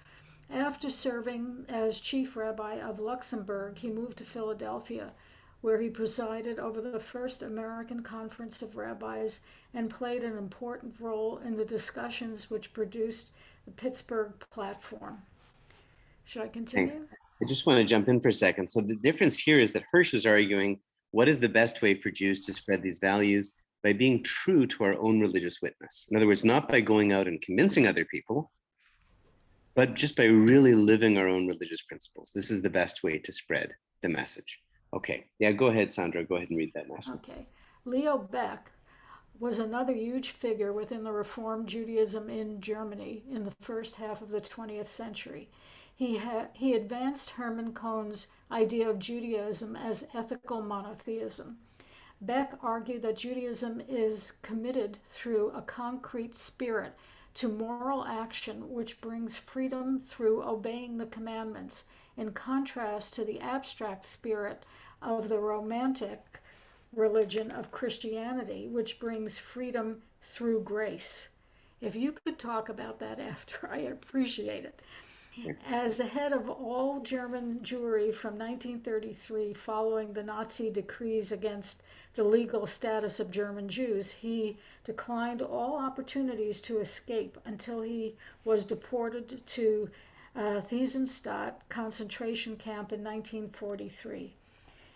After serving as chief rabbi of Luxembourg, he moved to Philadelphia, where he presided over the first American Conference of Rabbis and played an important role in the discussions which produced the Pittsburgh Platform. Should I continue? Thanks. I just want to jump in for a second. So the difference here is that Hirsch is arguing what is the best way for Jews to spread these values? By being true to our own religious witness. In other words, not by going out and convincing other people, but just by really living our own religious principles. This is the best way to spread the message. Okay, yeah, go ahead, Sandra. Go ahead and read that message. Okay. Leo Beck was another huge figure within the Reformed Judaism in Germany in the first half of the 20th century. He advanced Hermann Cohn's idea of Judaism as ethical monotheism. Beck argued that Judaism is committed through a concrete spirit to moral action which brings freedom through obeying the commandments, in contrast to the abstract spirit of the romantic religion of Christianity, which brings freedom through grace. If you could talk about that after, I appreciate it. As the head of all German Jewry from 1933, following the Nazi decrees against the legal status of German Jews, he declined all opportunities to escape until he was deported to Theresienstadt concentration camp in 1943.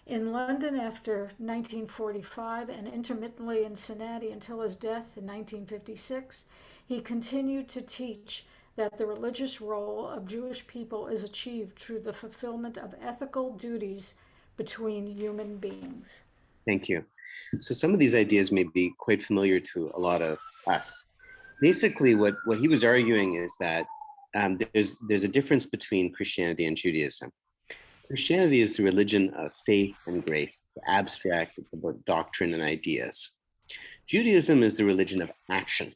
In London after 1945 and intermittently in Cincinnati until his death in 1956, he continued to teach that the religious role of Jewish people is achieved through the fulfillment of ethical duties between human beings. Thank you. So some of these ideas may be quite familiar to a lot of us. Basically, what he was arguing is that there's a difference between Christianity and Judaism. Christianity is the religion of faith and grace. It's abstract, it's about doctrine and ideas. Judaism is the religion of action.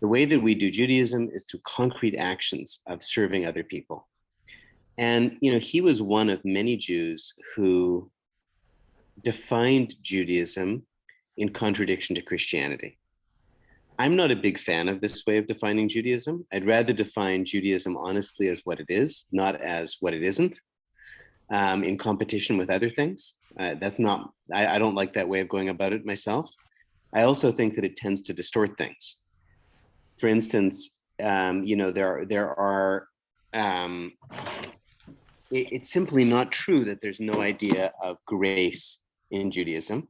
The way that we do Judaism is through concrete actions of serving other people. And, he was one of many Jews who defined Judaism in contradiction to Christianity. I'm not a big fan of this way of defining Judaism. I'd rather define Judaism honestly as what it is, not as what it isn't, in competition with other things. I don't like that way of going about it myself. I also think that it tends to distort things. For instance, it's simply not true that there's no idea of grace in Judaism.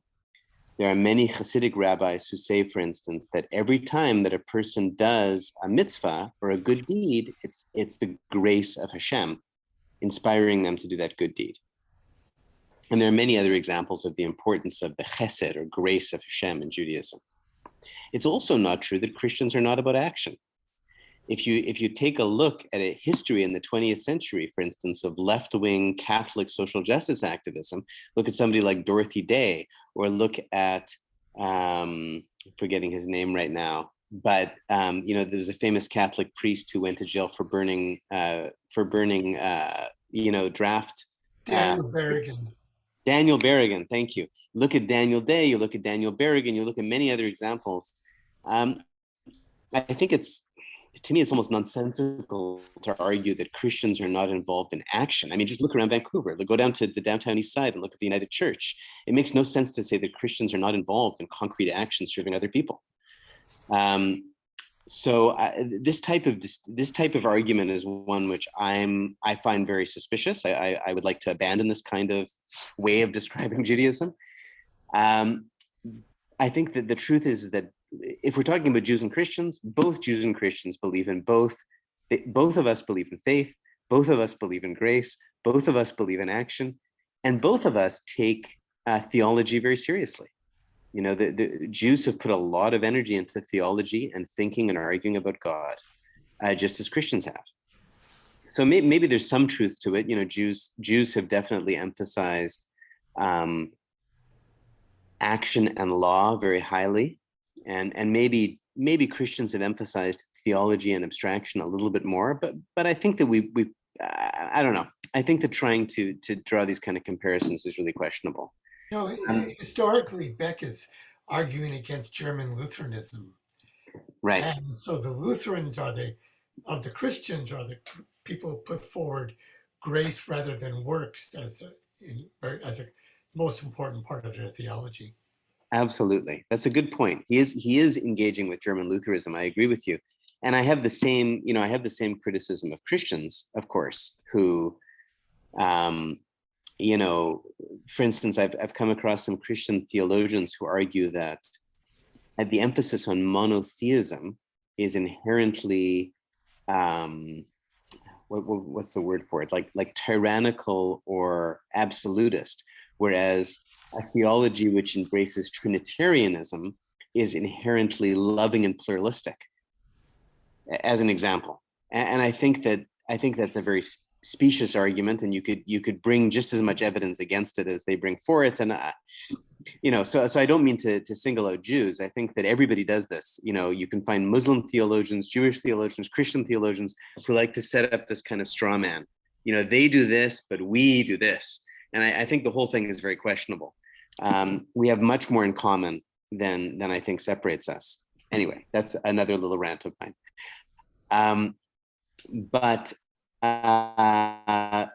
There are many Hasidic rabbis who say, for instance, that every time that a person does a mitzvah or a good deed, it's the grace of Hashem inspiring them to do that good deed. And there are many other examples of the importance of the chesed or grace of Hashem in Judaism. It's also not true that Christians are not about action. If you take a look at a history in the 20th century, for instance, of left-wing Catholic social justice activism, look at somebody like Dorothy Day, or look at, forgetting his name right now, but there's a famous Catholic priest who went to jail for burning draft. Daniel Berrigan. Daniel Berrigan, thank you. Look at Daniel Day, you look at Daniel Berrigan, you look at many other examples. I think to me, it's almost nonsensical to argue that Christians are not involved in action. I mean, just look around Vancouver, go down to the downtown east side and look at the United Church. It makes no sense to say that Christians are not involved in concrete action serving other people. So this type of argument is one which I find very suspicious. I would like to abandon this kind of way of describing Judaism. I think that the truth is that if we're talking about Jews and Christians, both Jews and Christians believe in both. Both of us believe in faith. Both of us believe in grace. Both of us believe in action, and both of us take theology very seriously. The Jews have put a lot of energy into theology and thinking and arguing about God, just as Christians have. So maybe there's some truth to it. Jews have definitely emphasized action and law very highly, and maybe Christians have emphasized theology and abstraction a little bit more. But I think that I don't know. I think that trying to draw these kind of comparisons is really questionable. Historically, Beck is arguing against German Lutheranism. Right. And so the Lutherans of the Christians are people put forward grace rather than works as a most important part of their theology. Absolutely. That's a good point. He is engaging with German Lutheranism. I agree with you. And I have the same, I have the same criticism of Christians, of course, who, for instance, I've come across some Christian theologians who argue that the emphasis on monotheism is inherently, what's the word for it? Like tyrannical or absolutist, whereas a theology which embraces Trinitarianism is inherently loving and pluralistic, as an example. And I think that's a very specious argument, and you could bring just as much evidence against it as they bring for it. And so I don't mean to single out Jews. I think that everybody does this. You can find Muslim theologians, Jewish theologians, Christian theologians who like to set up this kind of straw man. They do this, but we do this. And I think the whole thing is very questionable. We have much more in common than I think separates us. Anyway, that's another little rant of mine. But I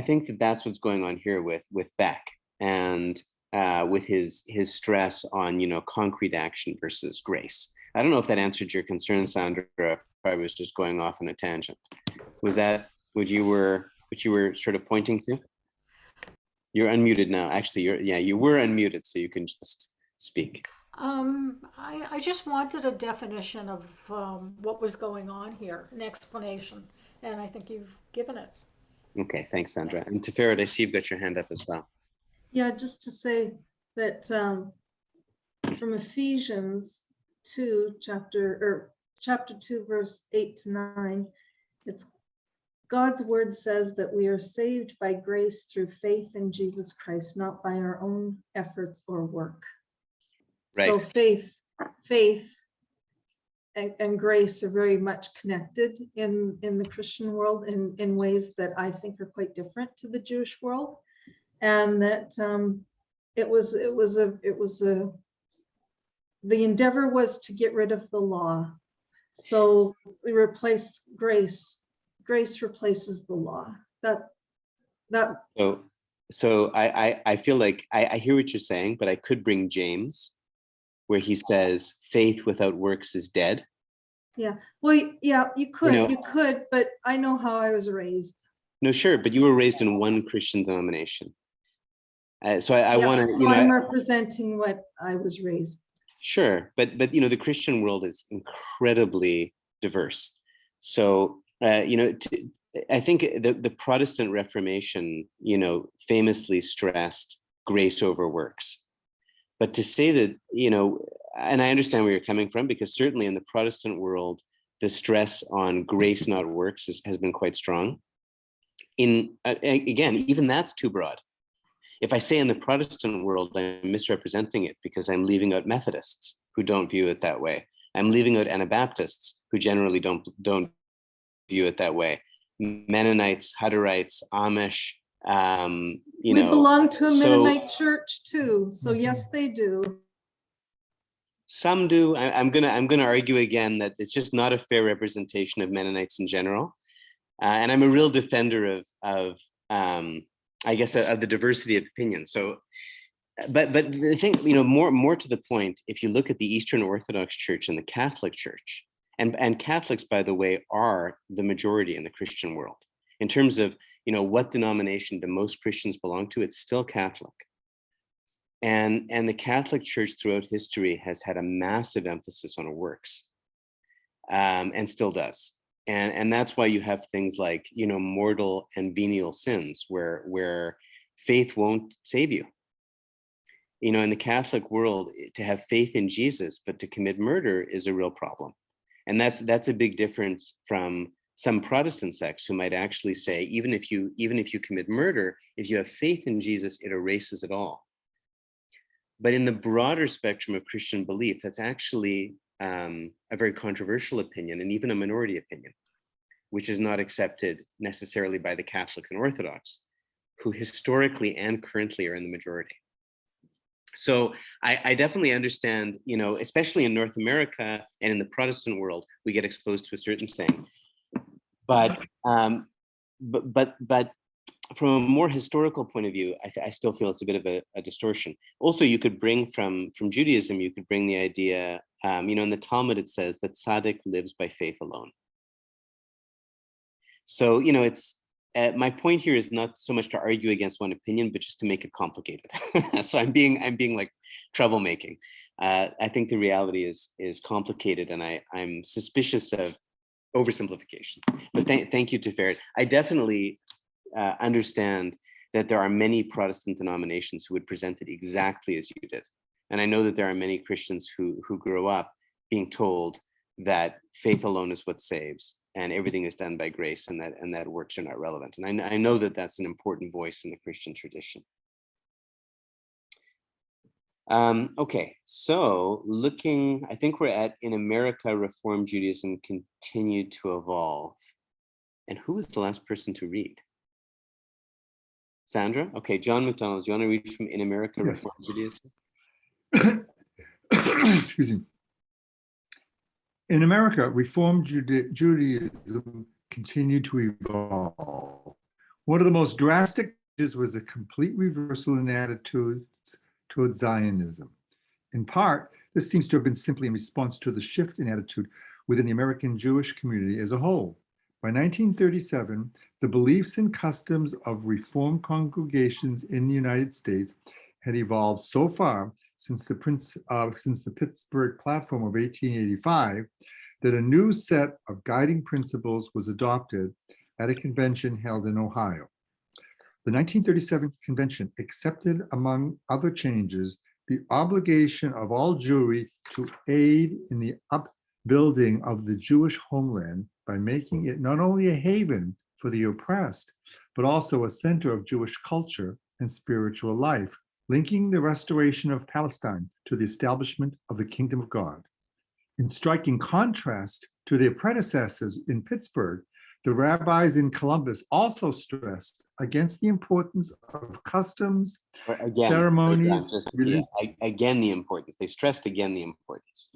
think that's what's going on here with Beck, and with his stress on concrete action versus grace. I don't know if that answered your concern, Sandra, if I was just going off on a tangent. Was that what you were sort of pointing to? You're unmuted now. Actually, you were unmuted, so you can just speak. I just wanted a definition of what was going on here, an explanation, and I think you've given it. Okay, thanks, Sandra. And Teferet, I see you've got your hand up as well. Yeah, just to say that from Ephesians 2, chapter 2, verse 8 to 9, it's God's word says that we are saved by grace through faith in Jesus Christ, not by our own efforts or work. Right. So faith and grace are very much connected in the Christian world in ways that I think are quite different to the Jewish world. And that the endeavor was to get rid of the law. So we replace grace. Grace replaces the law. So I feel like I hear what you're saying, but I could bring James, where he says faith without works is dead. Yeah. Well, yeah, you could, but I know how I was raised. No, sure, but you were raised in one Christian denomination. So I want to. So I'm representing what I was raised. Sure, but the Christian world is incredibly diverse. So I think the Protestant Reformation, famously stressed grace over works. But to say that, and I understand where you're coming from, because certainly in the Protestant world, the stress on grace, not works, has been quite strong. Again, even that's too broad. If I say in the Protestant world, I'm misrepresenting it because I'm leaving out Methodists who don't view it that way. I'm leaving out Anabaptists who generally don't view it that way. Mennonites, Hutterites, Amish. We belong to a Mennonite church too, so yes, they do. Some do. I'm gonna argue again that it's just not a fair representation of Mennonites in general, and I'm a real defender of I guess of the diversity of opinions. So, but the thing, more to the point, if you look at the Eastern Orthodox Church and the Catholic Church, and Catholics, by the way, are the majority in the Christian world in terms of what denomination do most Christians belong to? It's still Catholic. And the Catholic Church throughout history has had a massive emphasis on works, and still does. And that's why you have things like, mortal and venial sins where faith won't save you. In the Catholic world, to have faith in Jesus, but to commit murder is a real problem. And that's a big difference from some Protestant sects who might actually say, even if you commit murder, if you have faith in Jesus, it erases it all. But in the broader spectrum of Christian belief, that's actually a very controversial opinion, and even a minority opinion, which is not accepted necessarily by the Catholics and Orthodox, who historically and currently are in the majority. So I definitely understand, especially in North America and in the Protestant world, we get exposed to a certain thing. But but from a more historical point of view, I still feel it's a bit of a distortion. Also, you could bring from Judaism, you could bring the idea, in the Talmud it says that tzaddik lives by faith alone. So, it's my point here is not so much to argue against one opinion, but just to make it complicated. So I'm being like troublemaking. I think the reality is complicated, and I'm suspicious of oversimplifications. But thank you to Ferret. I definitely understand that there are many Protestant denominations who would present it exactly as you did. And I know that there are many Christians who grow up being told that faith alone is what saves and everything is done by grace, and that works are not relevant. And I know that that's an important voice in the Christian tradition. Okay, so I think we're at, in America, Reform Judaism continued to evolve. And who was the last person to read? Sandra? Okay, John McDonald, do you want to read from In America, Yes. Reform Judaism? Excuse me. In America, Reform Judaism continued to evolve. One of the most drastic changes was a complete reversal in attitudes towards Zionism. In part, this seems to have been simply in response to the shift in attitude within the American Jewish community as a whole. By 1937, the beliefs and customs of Reform congregations in the United States had evolved so far since the Pittsburgh Platform of 1885 that a new set of guiding principles was adopted at a convention held in Ohio. The 1937 convention accepted, among other changes, the obligation of all Jewry to aid in the upbuilding of the Jewish homeland by making it not only a haven for the oppressed, but also a center of Jewish culture and spiritual life, linking the restoration of Palestine to the establishment of the kingdom of God. In striking contrast to their predecessors in Pittsburgh, the rabbis in Columbus also stressed against the importance of customs, ceremonies. Again, the importance. They stressed again the importance.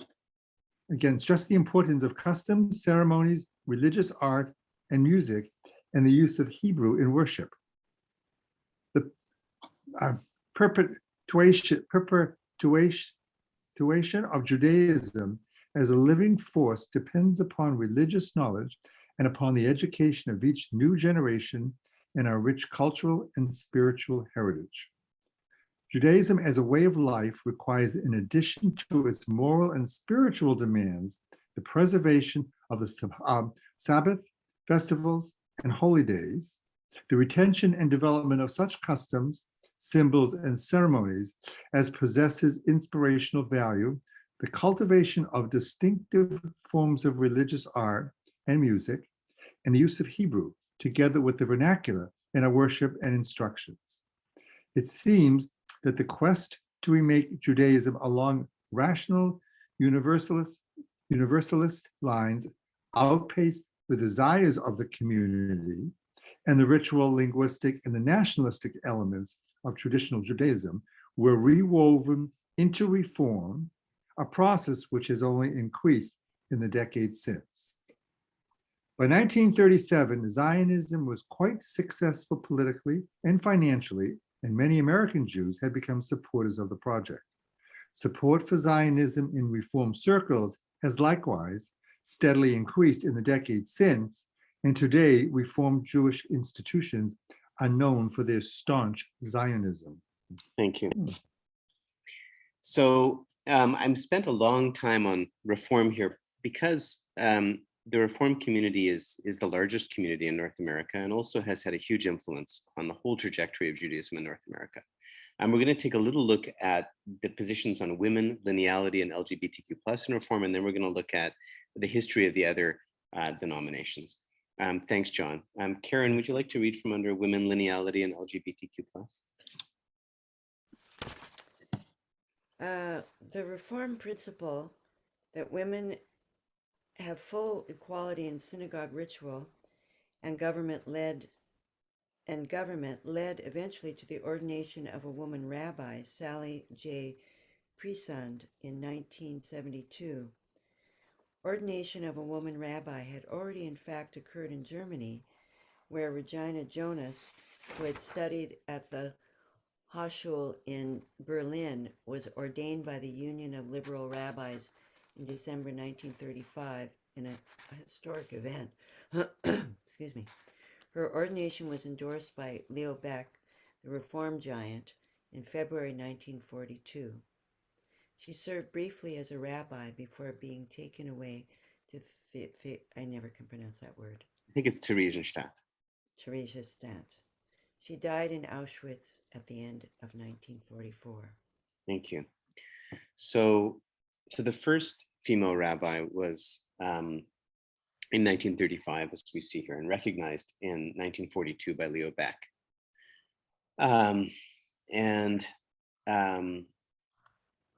Again, stressed the importance of customs, ceremonies, religious art, and music, and the use of Hebrew in worship. The perpetuation of Judaism as a living force depends upon religious knowledge and upon the education of each new generation and our rich cultural and spiritual heritage. Judaism as a way of life requires, in addition to its moral and spiritual demands, the preservation of the Sabbath, festivals, and holy days, the retention and development of such customs, symbols, and ceremonies as possesses inspirational value, the cultivation of distinctive forms of religious art and music, and the use of Hebrew, together with the vernacular in our worship and instructions. It seems that the quest to remake Judaism along rational universalist lines outpaced the desires of the community, and the ritual, linguistic, and the nationalistic elements of traditional Judaism were rewoven into Reform, a process which has only increased in the decades since. By 1937, Zionism was quite successful politically and financially, and many American Jews had become supporters of the project. Support for Zionism in Reform circles has likewise steadily increased in the decades since, and today Reformed Jewish institutions are known for their staunch Zionism. Thank you. So I've spent a long time on Reform here because the Reform community is the largest community in North America and also has had a huge influence on the whole trajectory of Judaism in North America. And we're going to take a little look at the positions on women, lineality, and LGBTQ+ in Reform, and then we're going to look at the history of the other denominations. Thanks, John. Karen, would you like to read from under women, lineality, and LGBTQ+? The Reform principle that women have full equality in synagogue ritual and government led eventually to the ordination of a woman rabbi, Sally J. Presund, in 1972, Ordination of a woman rabbi had already in fact occurred in Germany, where Regina Jonas, who had studied at the Hochschule in Berlin, was ordained by the Union of Liberal Rabbis in December 1935 in a historic event. Excuse me. Her ordination was endorsed by Leo Beck, the Reform giant, in February 1942. She served briefly as a rabbi before being taken away to I never can pronounce that word. I think it's Theresienstadt. Theresienstadt. She died in Auschwitz at the end of 1944. Thank you. So the first female rabbi was in 1935, as we see here, and recognized in 1942 by Leo Beck.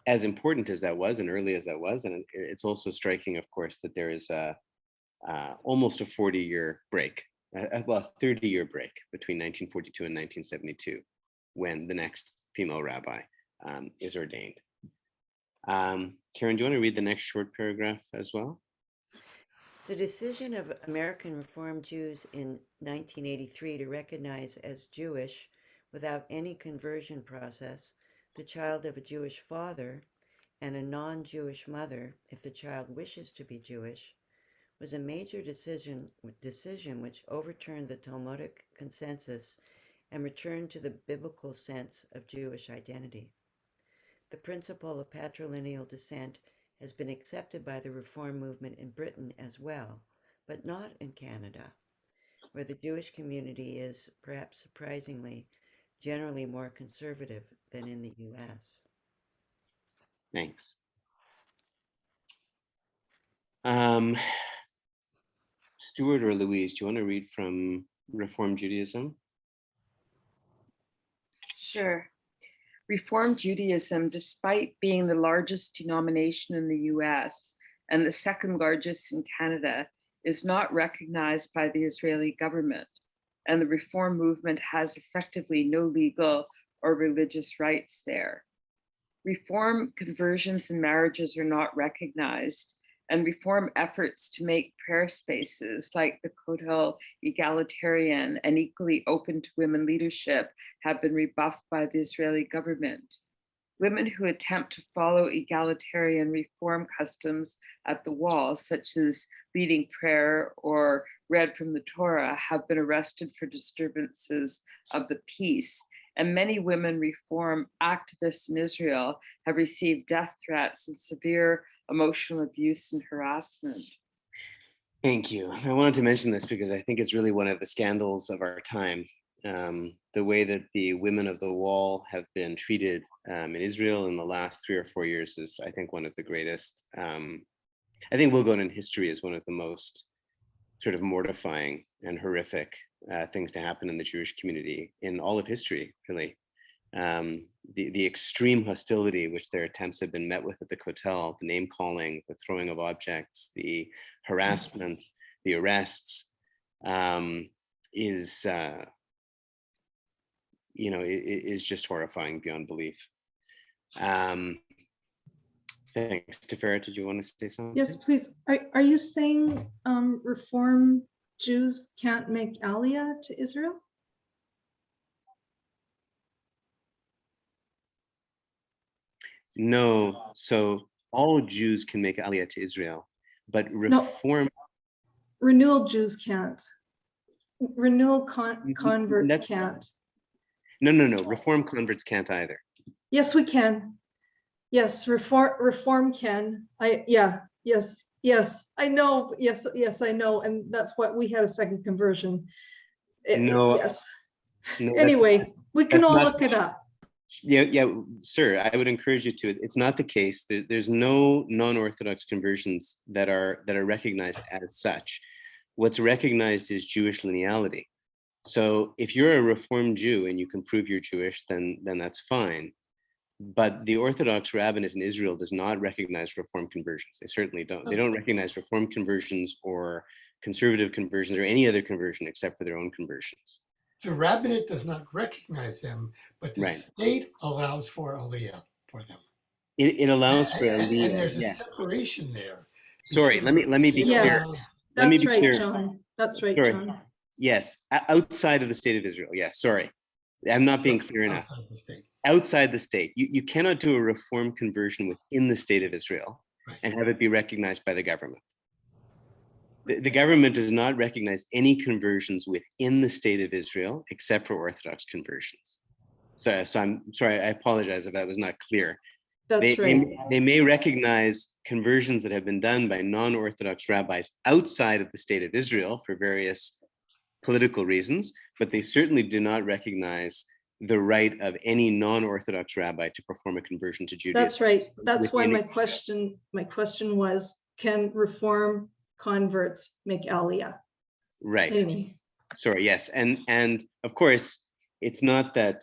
As important as that was, and early as that was, and it's also striking, of course, that there is almost a 40-year break, well, a 30-year break between 1942 and 1972, when the next female rabbi is ordained. Karen, do you want to read the next short paragraph as well? The decision of American Reform Jews in 1983 to recognize as Jewish, without any conversion process, the child of a Jewish father and a non-Jewish mother, if the child wishes to be Jewish, was a major decision which overturned the Talmudic consensus and returned to the biblical sense of Jewish identity. The principle of patrilineal descent has been accepted by the Reform movement in Britain as well, but not in Canada, where the Jewish community is, perhaps surprisingly, generally more conservative than in the US. Thanks. Stuart or Louise, do you want to read from Reform Judaism? Sure. Reform Judaism, despite being the largest denomination in the US and the second largest in Canada, is not recognized by the Israeli government, and the Reform movement has effectively no legal or religious rights there. Reform conversions and marriages are not recognized, and Reform efforts to make prayer spaces like the Kotel egalitarian and equally open to women leadership have been rebuffed by the Israeli government. Women who attempt to follow egalitarian Reform customs at the wall, such as leading prayer or read from the Torah, have been arrested for disturbances of the peace. And many women Reform activists in Israel have received death threats and severe emotional abuse and harassment. Thank you. I wanted to mention this because I think it's really one of the scandals of our time. The way that the women of the wall have been treated in Israel in the last 3 or 4 years is, I think, one of the greatest. I think will go in history as one of the most sort of mortifying and horrific things to happen in the Jewish community in all of history, really. The extreme hostility which their attempts have been met with at the Kotel, the name calling, the throwing of objects, the harassment, the arrests, is just horrifying beyond belief. Thanks. Tefera, did you want to say something? Yes, please. Are you saying Reform Jews can't make Aliyah to Israel? No. So all Jews can make Aliyah to Israel, but Reform. Renewal Jews can't. Renewal converts can't. No. Reform converts can't either. Yes, we can. Yes, reform can. Yes, I know. Yes, I know. And that's what we had a second conversion. Yes. No, anyway, we can all look it up. Yeah, sir, I would encourage you to. It's not the case. There's no non-Orthodox conversions that are recognized as such. What's recognized is Jewish lineality. So if you're a Reformed Jew and you can prove you're Jewish, then that's fine. But the Orthodox rabbinate in Israel does not recognize Reformed conversions. They certainly don't. They don't recognize Reformed conversions or conservative conversions or any other conversion except for their own conversions. The rabbinate does not recognize them, but the state allows for Aliyah for them. It allows for Aliyah. And there's a separation there Sorry, let me be clear. Yes, Let me that's be right, clear. John. That's right, Sorry. John. Yes, outside of the state of Israel. Yes, sorry. I'm not being clear enough. Outside the state. Outside the state. You cannot do a reform conversion within the state of Israel and have it be recognized by the government. The government does not recognize any conversions within the state of Israel except for Orthodox conversions. So I'm sorry, I apologize if that was not clear. That's right. They may recognize conversions that have been done by non-Orthodox rabbis outside of the state of Israel for various political reasons, but they certainly do not recognize the right of any non-Orthodox rabbi to perform a conversion to Judaism. That's right. That's why within- my question was, can reform converts make aliyah? Right. Anyway. Sorry, yes. And of course, it's not that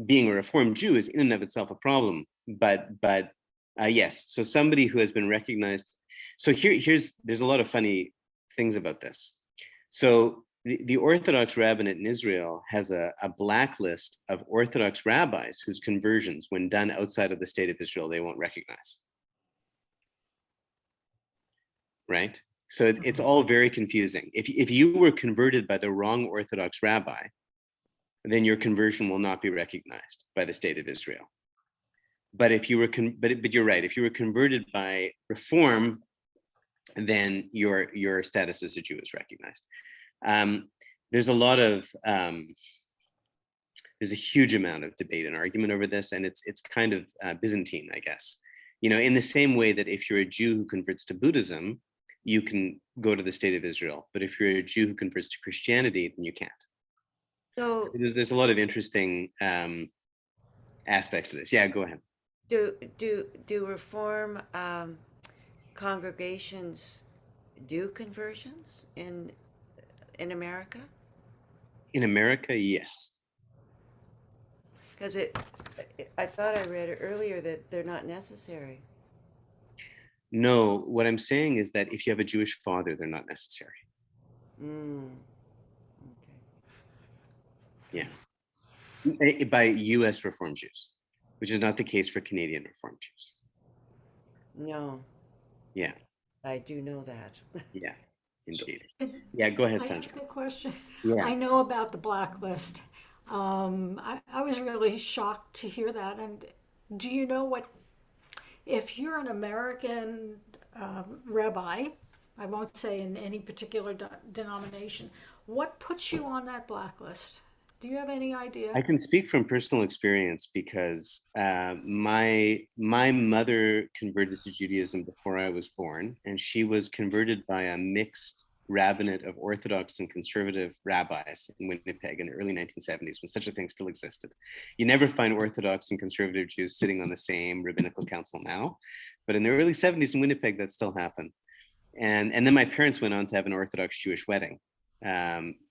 being a Reformed Jew is in and of itself a problem, but yes. So somebody who has been recognized. So there's a lot of funny things about this. So the Orthodox rabbinate in Israel has a blacklist of Orthodox rabbis whose conversions, when done outside of the state of Israel, they won't recognize. Right? So it's all very confusing. If you were converted by the wrong Orthodox rabbi, then your conversion will not be recognized by the state of Israel. But if you were, but you're right. If you were converted by reform, then your status as a Jew is recognized. There's a lot of there's a huge amount of debate and argument over this, and it's kind of Byzantine, I guess. You know, in the same way that if you're a Jew who converts to Buddhism, you can go to the state of Israel. But if you're a Jew who converts to Christianity, then you can't. So there's a lot of interesting aspects to this. Yeah, go ahead. do reform congregations do conversions in America? In America, yes. Because I thought I read earlier that they're not necessary. No, what I'm saying is that if you have a Jewish father, they're not necessary. Yeah. By US Reformed Jews, which is not the case for Canadian Reformed Jews. No. Yeah. I do know that. Yeah, indeed. Yeah, go ahead, I Sandra. ask a question? Yeah. I know about the blacklist. I was really shocked to hear that. And do you know what, if you're an American rabbi, I won't say in any particular denomination, what puts you on that blacklist? Do you have any idea? I can speak from personal experience because my mother converted to Judaism before I was born, and she was converted by a mixed rabbinate of Orthodox and conservative rabbis in Winnipeg in the early 1970s, when such a thing still existed. You never find Orthodox and conservative Jews sitting on the same rabbinical council now, but in the early 70s in Winnipeg, that still happened. And then my parents went on to have an Orthodox Jewish wedding.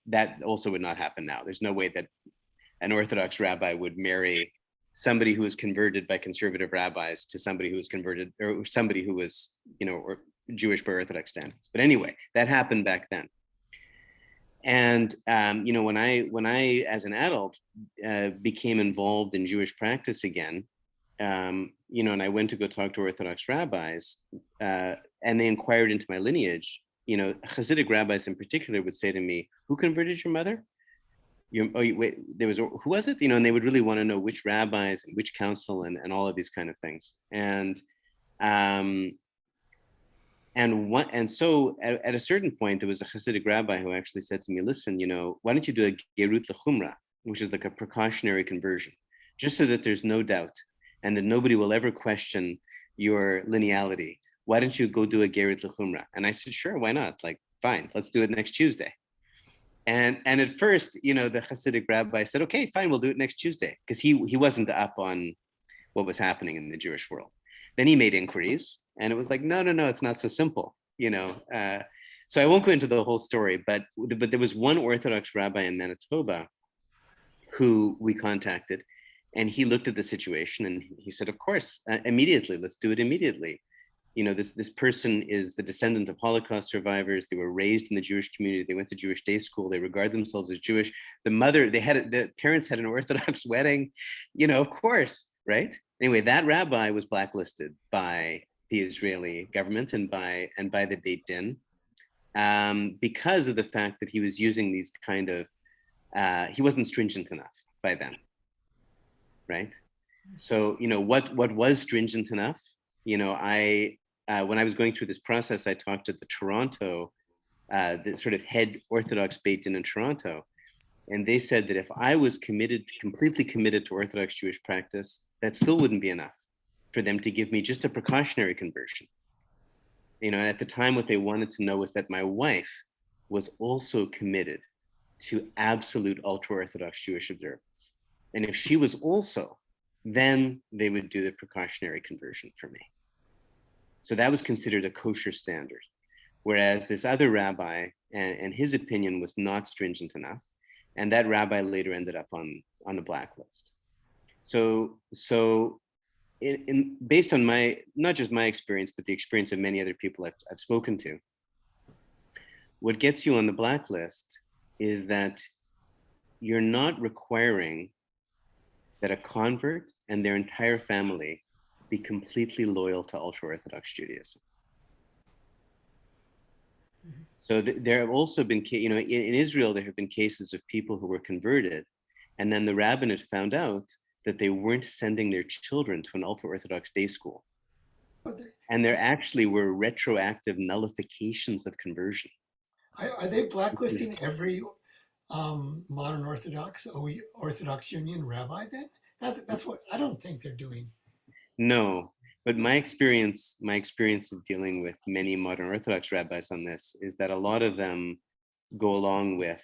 That also would not happen now. There's no way that an Orthodox rabbi would marry somebody who was converted by conservative rabbis to somebody who was converted, or somebody who was, you know, or Jewish by Orthodox standards. But anyway, that happened back then. And you know, when I as an adult became involved in Jewish practice again, you know, and I went to go talk to Orthodox rabbis, and they inquired into my lineage. You know, Hasidic rabbis in particular would say to me, "Who converted your mother? Wait, there was, who was it?" You know, and they would really want to know which rabbis and which council and all of these kind of things. And so at a certain point, there was a Hasidic rabbi who actually said to me, "Listen, you know, why don't you do a gerut lechumra, which is like a precautionary conversion, just so that there's no doubt and that nobody will ever question your lineality. Why don't you go do a gerut lechumra?" And I said, "Sure, why not? Like, fine, let's do it next Tuesday." And at first, you know, the Hasidic rabbi said, "Okay, fine, we'll do it next Tuesday," because he wasn't up on what was happening in the Jewish world. Then he made inquiries, and it was like, no, it's not so simple, you know. So I won't go into the whole story, but there was one Orthodox rabbi in Manitoba who we contacted, and he looked at the situation and he said, "Of course, immediately, let's do it immediately. You know, this person is the descendant of Holocaust survivors. They were raised in the Jewish community. They went to Jewish day school. They regard themselves as Jewish. The parents had an Orthodox wedding, you know, of course, right?" Anyway, that rabbi was blacklisted by the Israeli government and by the Beit Din, because of the fact that he was using these kind of, he wasn't stringent enough by them, right? So, you know, what was stringent enough? You know, when I was going through this process, I talked to the Toronto, the sort of head Orthodox Beit Din in Toronto, and they said that if I was completely committed to Orthodox Jewish practice, that still wouldn't be enough for them to give me just a precautionary conversion. You know, at the time, what they wanted to know was that my wife was also committed to absolute ultra-Orthodox Jewish observance. And if she was also, then they would do the precautionary conversion for me. So that was considered a kosher standard. Whereas this other rabbi, and his opinion was not stringent enough. And that rabbi later ended up on the blacklist. So based on not just my experience, but the experience of many other people I've spoken to, what gets you on the blacklist is that you're not requiring that a convert and their entire family be completely loyal to ultra-Orthodox Judaism. So there have also been, you know, in Israel, there have been cases of people who were converted, and then the rabbinate found out that they weren't sending their children to an ultra-Orthodox day school. And there actually were retroactive nullifications of conversion. Are they blacklisting every modern Orthodox Orthodox Union rabbi then? That's what I don't think they're doing. No, but my experience of dealing with many modern Orthodox rabbis on this is that a lot of them go along with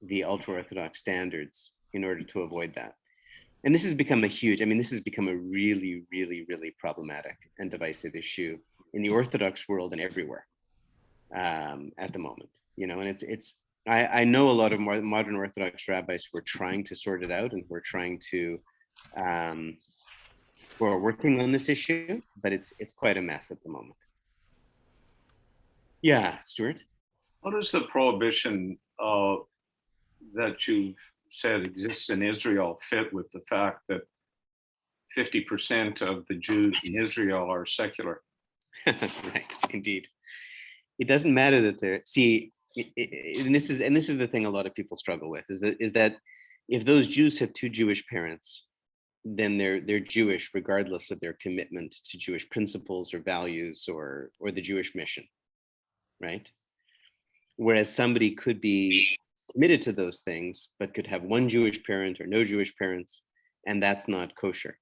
the ultra-Orthodox standards in order to avoid that. And this has become this has become a really, really, really problematic and divisive issue in the Orthodox world and everywhere at the moment. You know, and I know a lot of modern Orthodox rabbis who are trying to sort it out and who are trying to, who are working on this issue, but it's quite a mess at the moment. Yeah, Stuart? How does the prohibition that you've said exists in Israel fit with the fact that 50% of the Jews in Israel are secular? Right, indeed. It doesn't matter that they're, and this is the thing a lot of people struggle with, is that if those Jews have two Jewish parents, then they're Jewish regardless of their commitment to Jewish principles or values or the Jewish mission, right? Whereas somebody could be committed to those things, but could have one Jewish parent or no Jewish parents, and that's not kosher.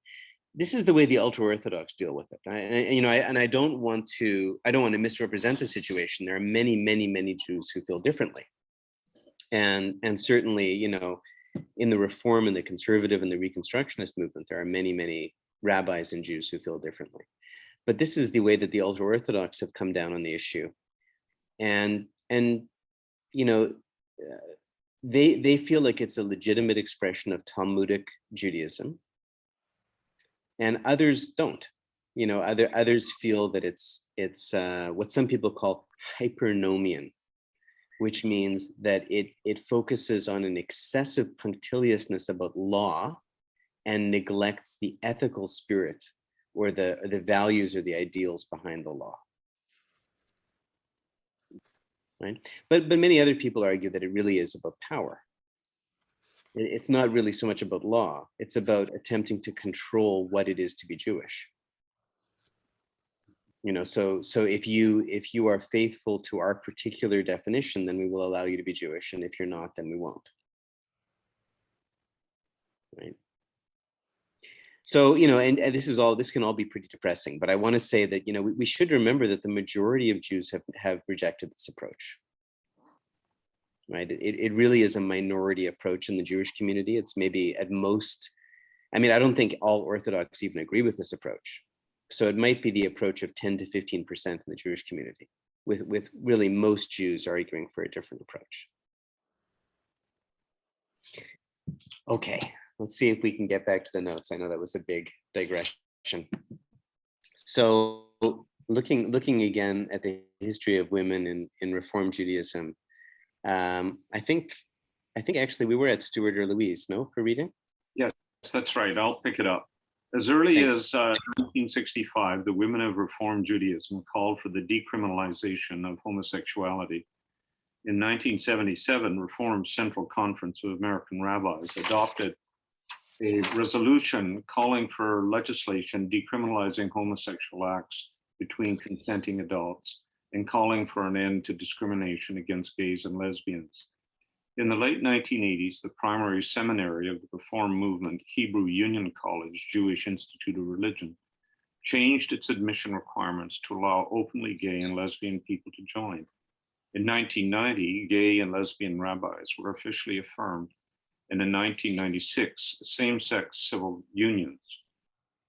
This is the way the ultra-Orthodox deal with it. I don't want to misrepresent the situation. There are many, many, many Jews who feel differently. And certainly, you know, in the Reform and the Conservative and the Reconstructionist movement, there are many, many rabbis and Jews who feel differently. But this is the way that the ultra-Orthodox have come down on the issue. And you know, they feel like it's a legitimate expression of Talmudic Judaism, and others don't. You know, others feel that it's what some people call hypernomian, which means that it focuses on an excessive punctiliousness about law and neglects the ethical spirit or the values or the ideals behind the law. Right? But many other people argue that it really is about power. It's not really so much about law. It's about attempting to control what it is to be Jewish. You know, so if you are faithful to our particular definition, then we will allow you to be Jewish, and if you're not, then we won't. Right? So, you know, and this can all be pretty depressing, but I want to say that, you know, we should remember that the majority of Jews have rejected this approach. Right? It really is a minority approach in the Jewish community. It's maybe at most, I mean, I don't think all Orthodox even agree with this approach. So it might be the approach of 10 to 15% in the Jewish community, with really most Jews arguing for a different approach. Okay, let's see if we can get back to the notes. I know that was a big digression. So looking again at the history of women in Reform Judaism, I think actually we were at Stuart or Louise, no, for reading? Yes, that's right. I'll pick it up. As early Thanks. as 1965, the women of Reform Judaism called for the decriminalization of homosexuality. In 1977, Reform's Central Conference of American Rabbis adopted a resolution calling for legislation decriminalizing homosexual acts between consenting adults and calling for an end to discrimination against gays and lesbians. In the late 1980s, the primary seminary of the Reform movement, Hebrew Union College Jewish Institute of Religion, changed its admission requirements to allow openly gay and lesbian people to join. In 1990, gay and lesbian rabbis were officially affirmed, and in 1996, same-sex civil unions.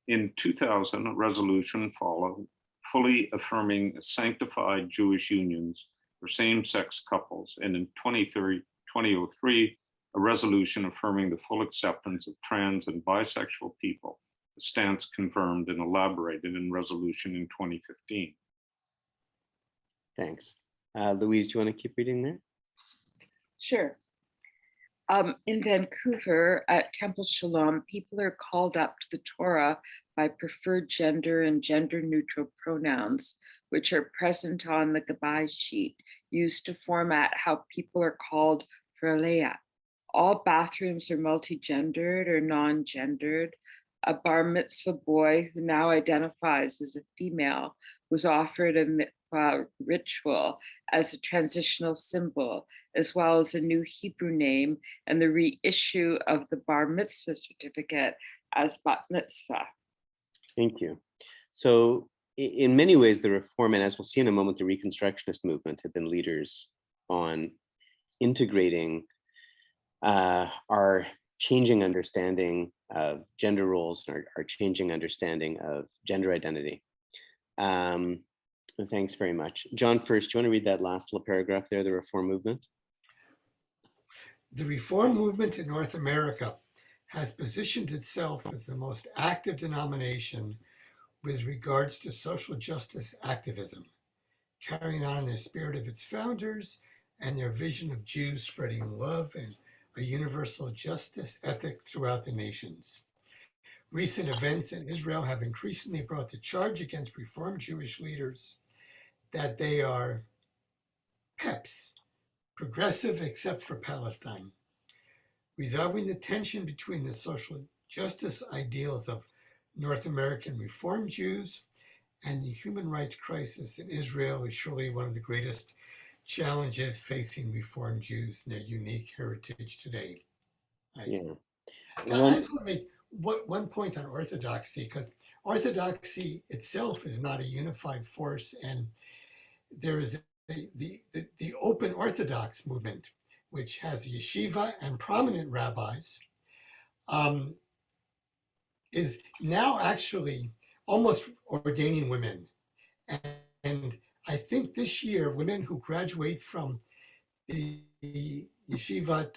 In 2000, a resolution followed, fully affirming sanctified Jewish unions for same-sex couples, and in 2003, a resolution affirming the full acceptance of trans and bisexual people, a stance confirmed and elaborated in resolution in 2015. Thanks. Louise, do you want to keep reading there? Sure. In Vancouver at Temple Shalom, people are called up to the Torah by preferred gender and gender neutral pronouns, which are present on the Gabai sheet used to format how people are called for Aliyah. All bathrooms are multi-gendered or non-gendered. A bar mitzvah boy who now identifies as a female was offered a mitzvah ritual as a transitional symbol, as well as a new Hebrew name and the reissue of the bar mitzvah certificate as bat mitzvah. Thank you. So in many ways, the Reform, and as we'll see in a moment, the Reconstructionist movement have been leaders on integrating our changing understanding of gender roles and our changing understanding of gender identity. Thanks very much. John, first, do you want to read that last little paragraph there, the Reform movement? The Reform movement in North America has positioned itself as the most active denomination with regards to social justice activism, carrying on the spirit of its founders and their vision of Jews spreading love and a universal justice ethic throughout the nations. Recent events in Israel have increasingly brought the charge against Reform Jewish leaders that they are PEPs, progressive except for Palestine, resolving the tension between the social justice ideals of North American Reform Jews and the human rights crisis in Israel is surely one of the greatest challenges facing Reform Jews and their unique heritage today. Yeah. I just want to make one point on orthodoxy, because orthodoxy itself is not a unified force, and there is the open Orthodox movement, which has a yeshiva and prominent rabbis, is now actually almost ordaining women. And I think this year, women who graduate from the yeshiva,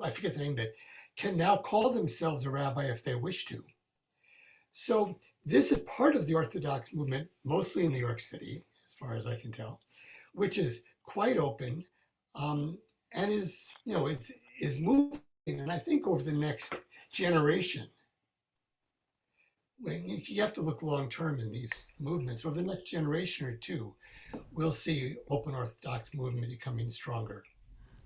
I forget the name of it, can now call themselves a rabbi if they wish to. So this is part of the Orthodox movement, mostly in New York City, as far as I can tell, which is quite open and is moving. And I think over the next generation, when you have to look long term in these movements, over the next generation or two, we'll see open Orthodox movement becoming stronger.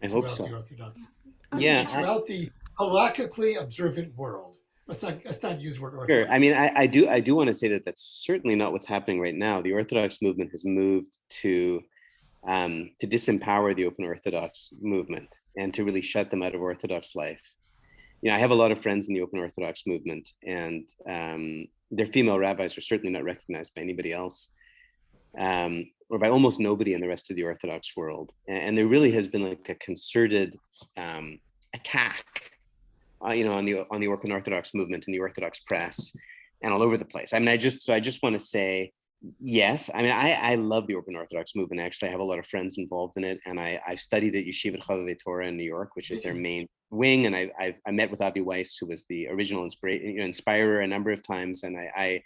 I hope so. The Orthodox, throughout the halakhically observant world. Let's not use the word Orthodox. Sure. I mean, I do want to say that that's certainly not what's happening right now. The Orthodox movement has moved to disempower the open Orthodox movement and to really shut them out of Orthodox life. You know, I have a lot of friends in the open Orthodox movement, and their female rabbis are certainly not recognized by anybody else, or by almost nobody in the rest of the Orthodox world. And there really has been like a concerted attack, on the open Orthodox movement in the Orthodox press and all over the place. I mean, I just want to say, yes. I mean, I love the open Orthodox movement. Actually, I have a lot of friends involved in it, and I studied at Yeshivat Chavavei Torah in New York, which is their main wing. And I met with Avi Weiss, who was the original inspirer a number of times, and I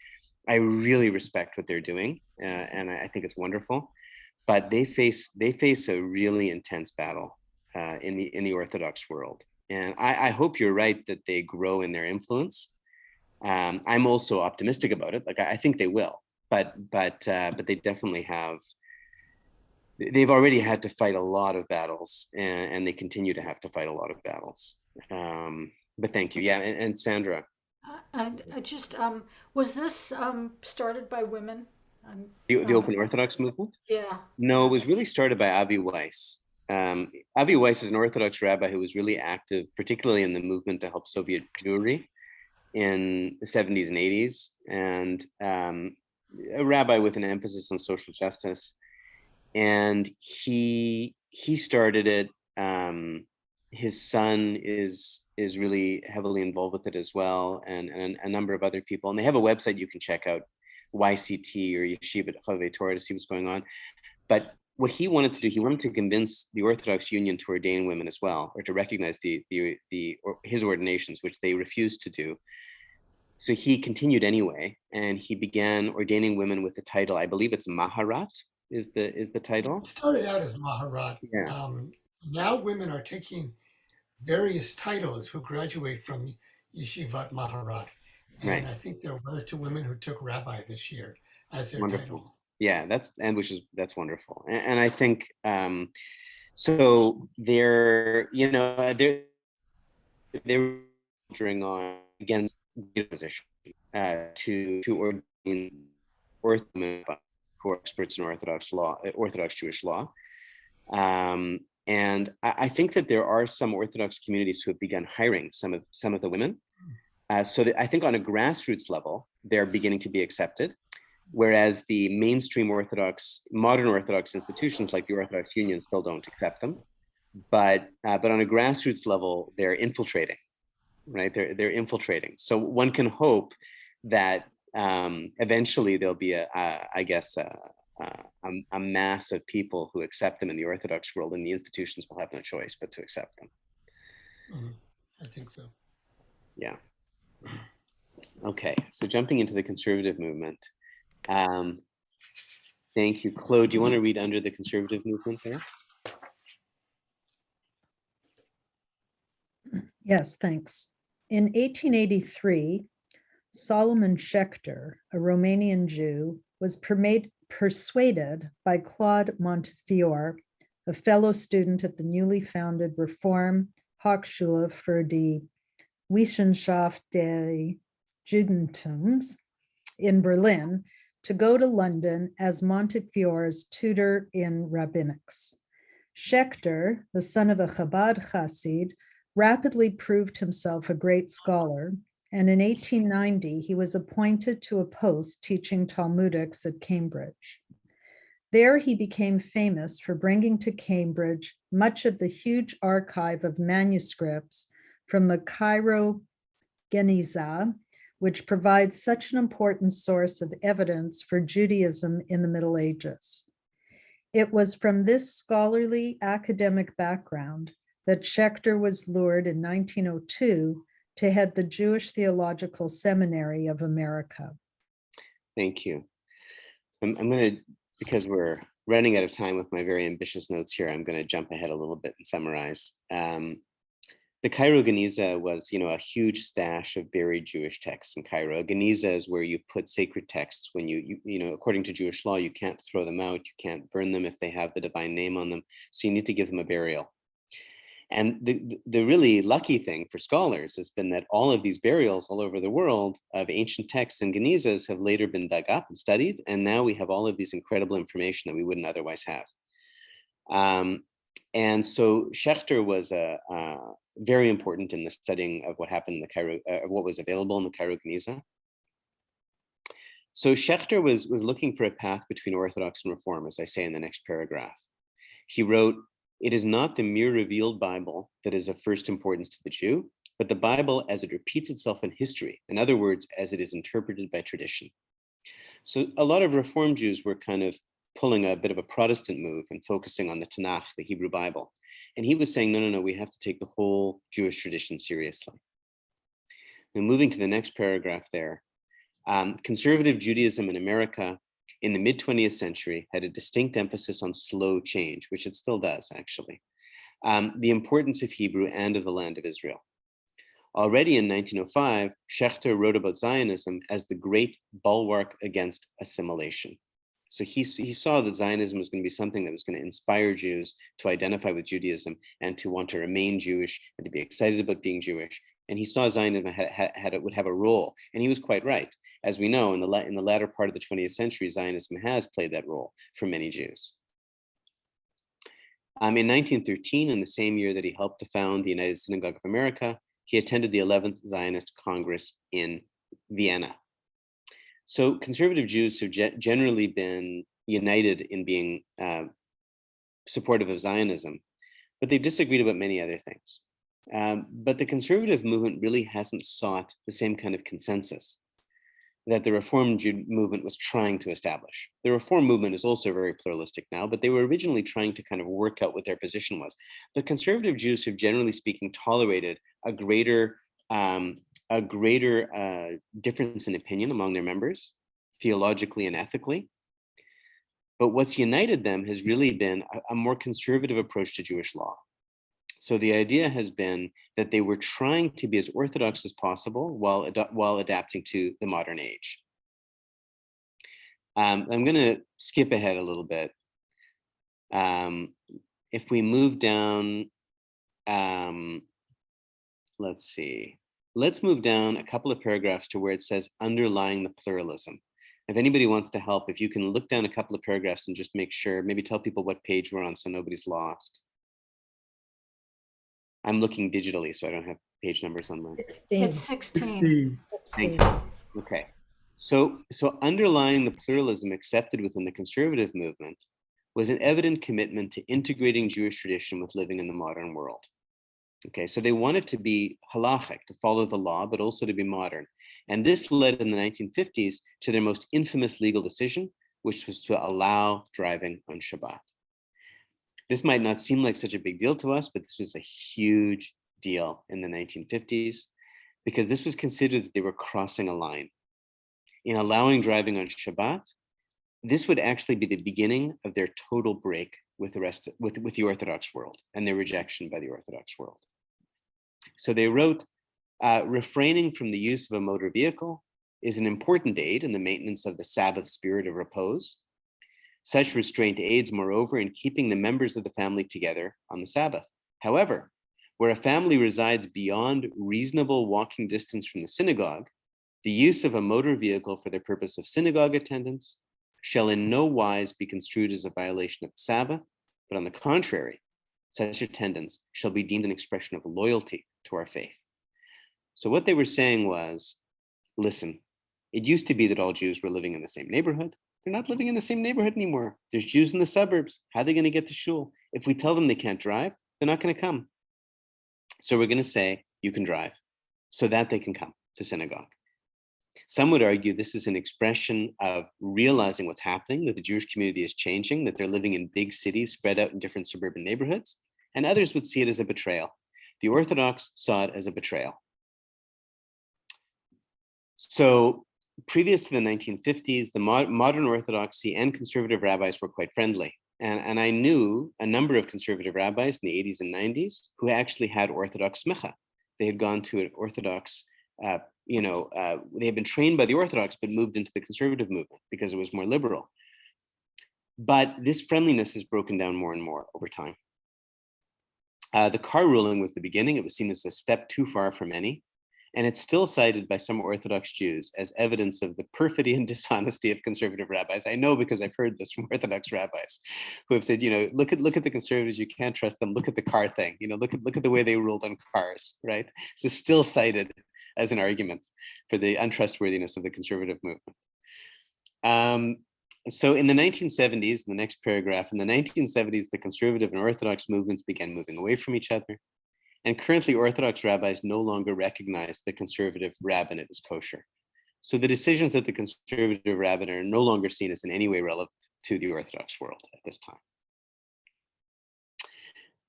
really respect what they're doing, and I think it's wonderful. But they face a really intense battle in the Orthodox world, and I hope you're right that they grow in their influence. I'm also optimistic about it. Like I think they will, but they definitely have. They've already had to fight a lot of battles, and they continue to have to fight a lot of battles. But thank you. Yeah, and Sandra. I just, was this started by women? The Open Orthodox movement? Yeah. No, it was really started by Avi Weiss. Avi Weiss is an Orthodox rabbi who was really active, particularly in the movement to help Soviet Jewry in the 70s and 80s, and a rabbi with an emphasis on social justice. And he started it. His son is really heavily involved with it as well, and a number of other people. And they have a website you can check out, YCT or Yeshiva Chovei Torah, to see what's going on. But what he wanted to do, he wanted to convince the Orthodox Union to ordain women as well, or to recognize his ordinations, which they refused to do. So he continued anyway, and he began ordaining women with the title, I believe it's Maharat is the title. It started out as Maharat. Yeah. Now women are taking various titles who graduate from Yeshivat Maharat. And Right. I think there are one or two women who took rabbi this year as their Wonderful. title. Yeah, that's wonderful. And I think so they're drawing on against the position to ordain women who are experts in Orthodox law, Orthodox Jewish law. And I think that there are some Orthodox communities who have begun hiring some of the women. So that I think on a grassroots level, they're beginning to be accepted, whereas the mainstream modern Orthodox institutions like the Orthodox Union still don't accept them. But on a grassroots level, they're infiltrating, right? They're infiltrating. So one can hope that eventually there'll be a mass of people who accept them in the Orthodox world, and the institutions will have no choice but to accept them. I think so. Yeah. Okay, so jumping into the conservative movement. Thank you. Claude, do you want to read under the conservative movement there? Yes, thanks. In 1883, Solomon Schechter, a Romanian Jew, was persuaded by Claude Montefiore, a fellow student at the newly founded Reform Hochschule für die Wissenschaft des Judentums in Berlin, to go to London as Montefiore's tutor in rabbinics. Schechter, the son of a Chabad Chassid, rapidly proved himself a great scholar, and in 1890 he was appointed to a post teaching Talmudics at Cambridge. There he became famous for bringing to Cambridge much of the huge archive of manuscripts from the Cairo Geniza, which provides such an important source of evidence for Judaism in the Middle Ages. It was from this scholarly academic background that Schechter was lured in 1902 to head the Jewish Theological Seminary of America. Thank you. I'm going to, because we're running out of time with my very ambitious notes here, I'm going to jump ahead a little bit and summarize. The Cairo Geniza was, a huge stash of buried Jewish texts in Cairo. Geniza is where you put sacred texts when you according to Jewish law, you can't throw them out, you can't burn them if they have the divine name on them. So you need to give them a burial. And the really lucky thing for scholars has been that all of these burials all over the world of ancient texts and Genizas have later been dug up and studied. And now we have all of these incredible information that we wouldn't otherwise have. And so Schechter was very important in the studying of what happened in the Cairo, what was available in the Cairo Geniza. So Schechter was looking for a path between Orthodox and Reform, as I say in the next paragraph. He wrote, "It is not the mere revealed Bible that is of first importance to the Jew, but the Bible as it repeats itself in history. In other words, as it is interpreted by tradition." So a lot of Reform Jews were kind of pulling a bit of a Protestant move and focusing on the Tanakh, the Hebrew Bible. And he was saying, no, we have to take the whole Jewish tradition seriously. Now, moving to the next paragraph there, conservative Judaism in America in the mid-20th century had a distinct emphasis on slow change, which it still does, actually. The importance of Hebrew and of the land of Israel. Already in 1905, Schechter wrote about Zionism as the great bulwark against assimilation. So he saw that Zionism was going to be something that was going to inspire Jews to identify with Judaism and to want to remain Jewish and to be excited about being Jewish. And he saw Zionism would have a role, and he was quite right. As we know, in the latter part of the 20th century, Zionism has played that role for many Jews. In 1913, in the same year that he helped to found the United Synagogue of America, he attended the 11th Zionist Congress in Vienna. So conservative Jews have generally been united in being supportive of Zionism, but they've disagreed about many other things. But the conservative movement really hasn't sought the same kind of consensus that the Reform movement was trying to establish. The Reform movement is also very pluralistic now, but they were originally trying to kind of work out what their position was. But conservative Jews have, generally speaking, tolerated a greater difference in opinion among their members, theologically and ethically. But what's united them has really been a more conservative approach to Jewish law. So the idea has been that they were trying to be as orthodox as possible while adapting to the modern age. I'm going to skip ahead a little bit. If we move down, let's see. Let's move down a couple of paragraphs to where it says underlying the pluralism. If anybody wants to help, if you can look down a couple of paragraphs and just make sure, maybe tell people what page we're on so nobody's lost. I'm looking digitally, so I don't have page numbers on mine. It's 16. Thank you. Okay. So underlying the pluralism accepted within the conservative movement was an evident commitment to integrating Jewish tradition with living in the modern world. Okay, so they wanted to be halachic, to follow the law, but also to be modern. And this led in the 1950s to their most infamous legal decision, which was to allow driving on Shabbat. This might not seem like such a big deal to us, but this was a huge deal in the 1950s because this was considered that they were crossing a line. In allowing driving on Shabbat, this would actually be the beginning of their total break with the Orthodox world and their rejection by the Orthodox world. So they wrote, refraining from the use of a motor vehicle is an important aid in the maintenance of the Sabbath spirit of repose. Such restraint aids, moreover, in keeping the members of the family together on the Sabbath. However, where a family resides beyond reasonable walking distance from the synagogue, the use of a motor vehicle for the purpose of synagogue attendance shall in no wise be construed as a violation of the Sabbath, but on the contrary, such attendance shall be deemed an expression of loyalty to our faith. So what they were saying was, listen, it used to be that all Jews were living in the same neighborhood. They're not living in the same neighborhood anymore. There's Jews in the suburbs. How are they going to get to shul? If we tell them they can't drive, they're not going to come. So we're going to say, you can drive, so that they can come to synagogue. Some would argue this is an expression of realizing what's happening, that the Jewish community is changing, that they're living in big cities spread out in different suburban neighborhoods, and others would see it as a betrayal. The Orthodox saw it as a betrayal. So previous to the 1950s, the modern Orthodoxy and conservative rabbis were quite friendly. And I knew a number of conservative rabbis in the 80s and 90s who actually had Orthodox smicha. They had gone to an Orthodox, they had been trained by the Orthodox, but moved into the conservative movement because it was more liberal. But this friendliness is broken down more and more over time. The Carr ruling was the beginning. It was seen as a step too far for many. And it's still cited by some Orthodox Jews as evidence of the perfidy and dishonesty of conservative rabbis. I know because I've heard this from Orthodox rabbis who have said, look at the conservatives, you can't trust them. Look at the car thing, look at the way they ruled on cars, right? So it's still cited as an argument for the untrustworthiness of the conservative movement. So in the 1970s, the next paragraph, in the 1970s, the conservative and Orthodox movements began moving away from each other. And currently, Orthodox rabbis no longer recognize the conservative rabbinate as kosher. So the decisions of the conservative rabbinate are no longer seen as in any way relevant to the Orthodox world at this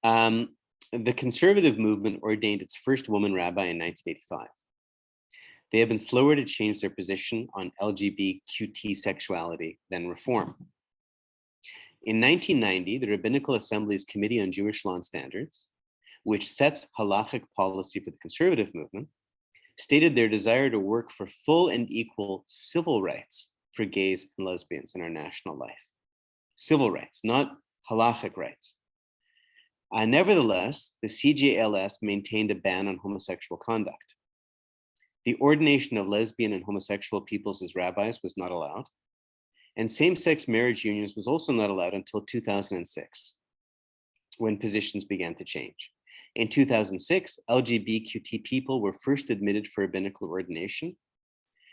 time. The conservative movement ordained its first woman rabbi in 1985. They have been slower to change their position on LGBTQT sexuality than Reform. In 1990, the Rabbinical Assembly's Committee on Jewish Law and Standards which sets halachic policy for the conservative movement, stated their desire to work for full and equal civil rights for gays and lesbians in our national life. Civil rights, not halachic rights. Nevertheless, the CJLS maintained a ban on homosexual conduct. The ordination of lesbian and homosexual peoples as rabbis was not allowed, and same-sex marriage unions was also not allowed until 2006, when positions began to change. In 2006, LGBTQ people were first admitted for rabbinical ordination.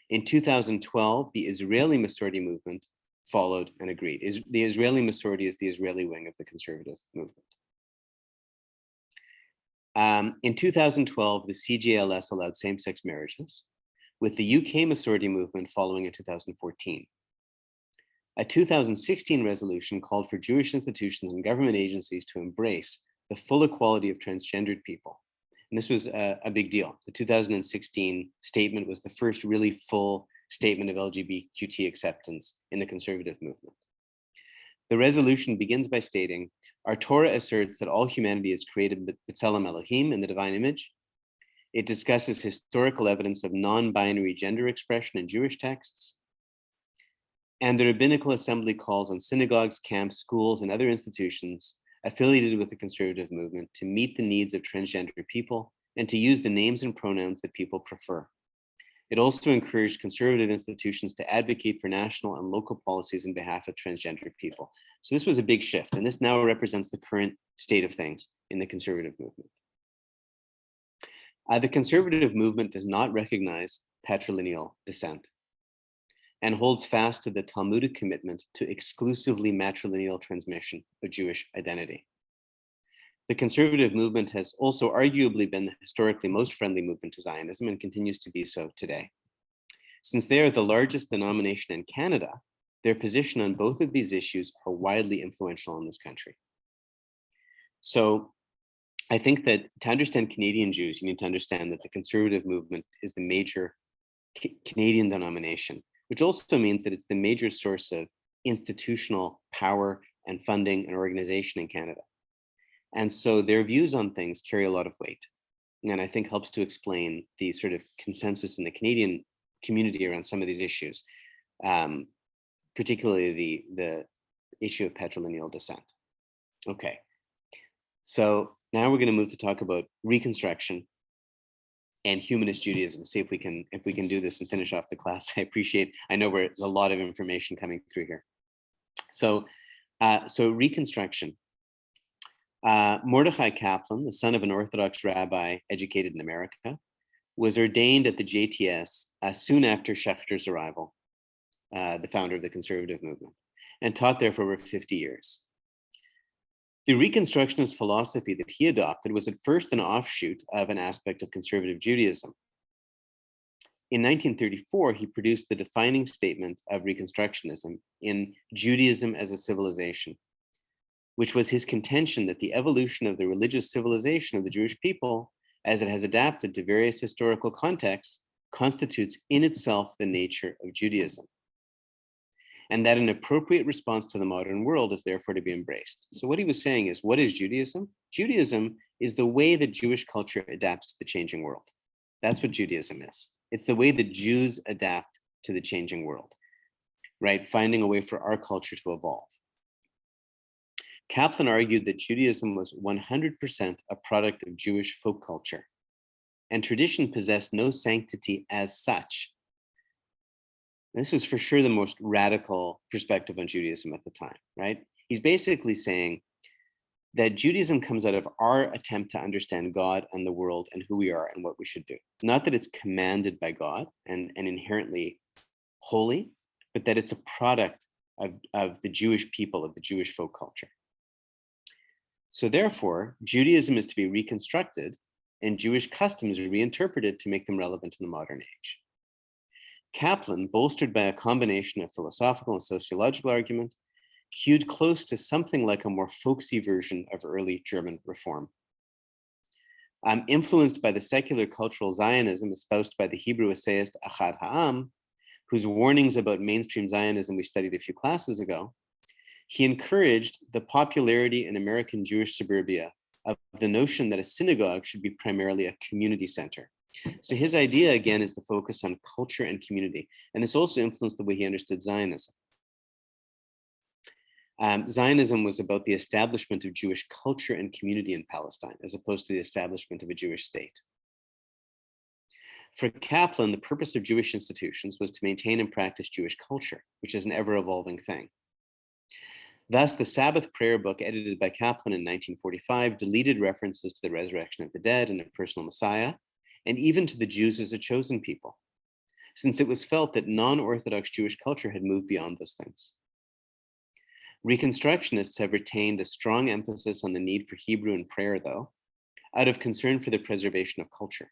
In 2012, the Israeli Masorti movement followed and agreed. The Israeli Masorti is the Israeli wing of the conservative movement. In 2012, the CJLS allowed same-sex marriages, with the UK Masorti movement following in 2014. A 2016 resolution called for Jewish institutions and government agencies to embrace the full equality of transgendered people. And this was a big deal. The 2016 statement was the first really full statement of LGBTQ acceptance in the conservative movement. The resolution begins by stating, our Torah asserts that all humanity is created b'tzelem Elohim, in the divine image. It discusses historical evidence of non-binary gender expression in Jewish texts. And the Rabbinical Assembly calls on synagogues, camps, schools, and other institutions affiliated with the conservative movement to meet the needs of transgender people and to use the names and pronouns that people prefer. It also encouraged conservative institutions to advocate for national and local policies on behalf of transgender people. So this was a big shift, and this now represents the current state of things in the conservative movement. The conservative movement does not recognize patrilineal descent and holds fast to the Talmudic commitment to exclusively matrilineal transmission of Jewish identity. The conservative movement has also arguably been the historically most friendly movement to Zionism and continues to be so today. Since they are the largest denomination in Canada, their position on both of these issues are widely influential in this country. So I think that to understand Canadian Jews, you need to understand that the conservative movement is the major Canadian denomination, which also means that it's the major source of institutional power and funding and organization in Canada. And so their views on things carry a lot of weight, and I think helps to explain the sort of consensus in the Canadian community around some of these issues, particularly the issue of patrilineal descent. Okay, so now we're going to move to talk about Reconstruction and humanist Judaism. See if we can do this and finish off the class. I know we're a lot of information coming through here. So Reconstruction. Mordechai Kaplan, the son of an Orthodox rabbi educated in America, was ordained at the JTS soon after Schechter's arrival, the founder of the conservative movement, and taught there for over 50 years. The Reconstructionist philosophy that he adopted was at first an offshoot of an aspect of conservative Judaism. In 1934, he produced the defining statement of Reconstructionism in Judaism as a Civilization, which was his contention that the evolution of the religious civilization of the Jewish people, as it has adapted to various historical contexts, constitutes in itself the nature of Judaism, and that an appropriate response to the modern world is therefore to be embraced. So what he was saying is, what is Judaism? Judaism is the way that Jewish culture adapts to the changing world. That's what Judaism is. It's the way that Jews adapt to the changing world, right? Finding a way for our culture to evolve. Kaplan argued that Judaism was 100% a product of Jewish folk culture, and tradition possessed no sanctity as such. This was for sure the most radical perspective on Judaism at the time, right? He's basically saying that Judaism comes out of our attempt to understand God and the world and who we are and what we should do. Not that it's commanded by God and inherently holy, but that it's a product of the Jewish people, of the Jewish folk culture. So therefore, Judaism is to be reconstructed and Jewish customs reinterpreted to make them relevant in the modern age. Kaplan, bolstered by a combination of philosophical and sociological argument, hewed close to something like a more folksy version of early German reform. Influenced by the secular cultural Zionism espoused by the Hebrew essayist Achad Ha'am, whose warnings about mainstream Zionism we studied a few classes ago, he encouraged the popularity in American Jewish suburbia of the notion that a synagogue should be primarily a community center. So his idea, again, is the focus on culture and community. And this also influenced the way he understood Zionism. Zionism was about the establishment of Jewish culture and community in Palestine, as opposed to the establishment of a Jewish state. For Kaplan, the purpose of Jewish institutions was to maintain and practice Jewish culture, which is an ever-evolving thing. Thus, the Sabbath prayer book, edited by Kaplan in 1945, deleted references to the resurrection of the dead and a personal Messiah, and even to the Jews as a chosen people, since it was felt that non-Orthodox Jewish culture had moved beyond those things. Reconstructionists have retained a strong emphasis on the need for Hebrew in prayer, though, out of concern for the preservation of culture,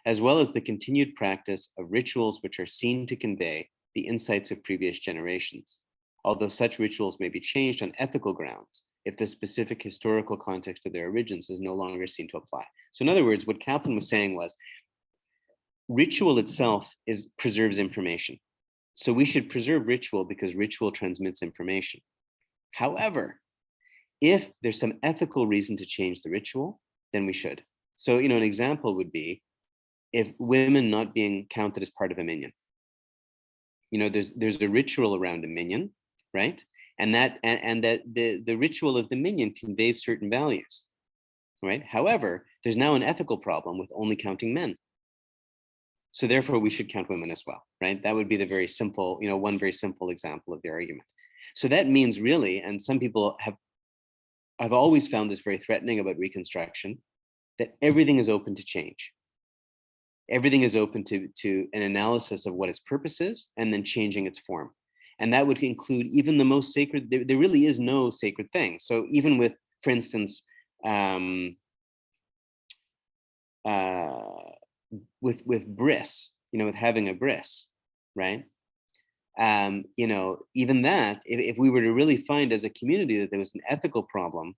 as well as the continued practice of rituals which are seen to convey the insights of previous generations, although such rituals may be changed on ethical grounds if the specific historical context of their origins is no longer seen to apply. So in other words, what Kaplan was saying was, ritual itself preserves information. So we should preserve ritual because ritual transmits information. However, if there's some ethical reason to change the ritual, then we should. So, an example would be if women not being counted as part of a minyan. There's a ritual around a minyan, right? And that the ritual of the minyan conveys certain values, right? However, there's now an ethical problem with only counting men. So therefore we should count women as well, right? That would be the very simple, one very simple example of the argument. So that means really, and some people I've always found this very threatening about Reconstruction, that everything is open to change. Everything is open to an analysis of what its purpose is and then changing its form. And that would include even the most sacred, there really is no sacred thing. So even with, for instance, with bris, with having a bris, right? Even that, if we were to really find as a community that there was an ethical problem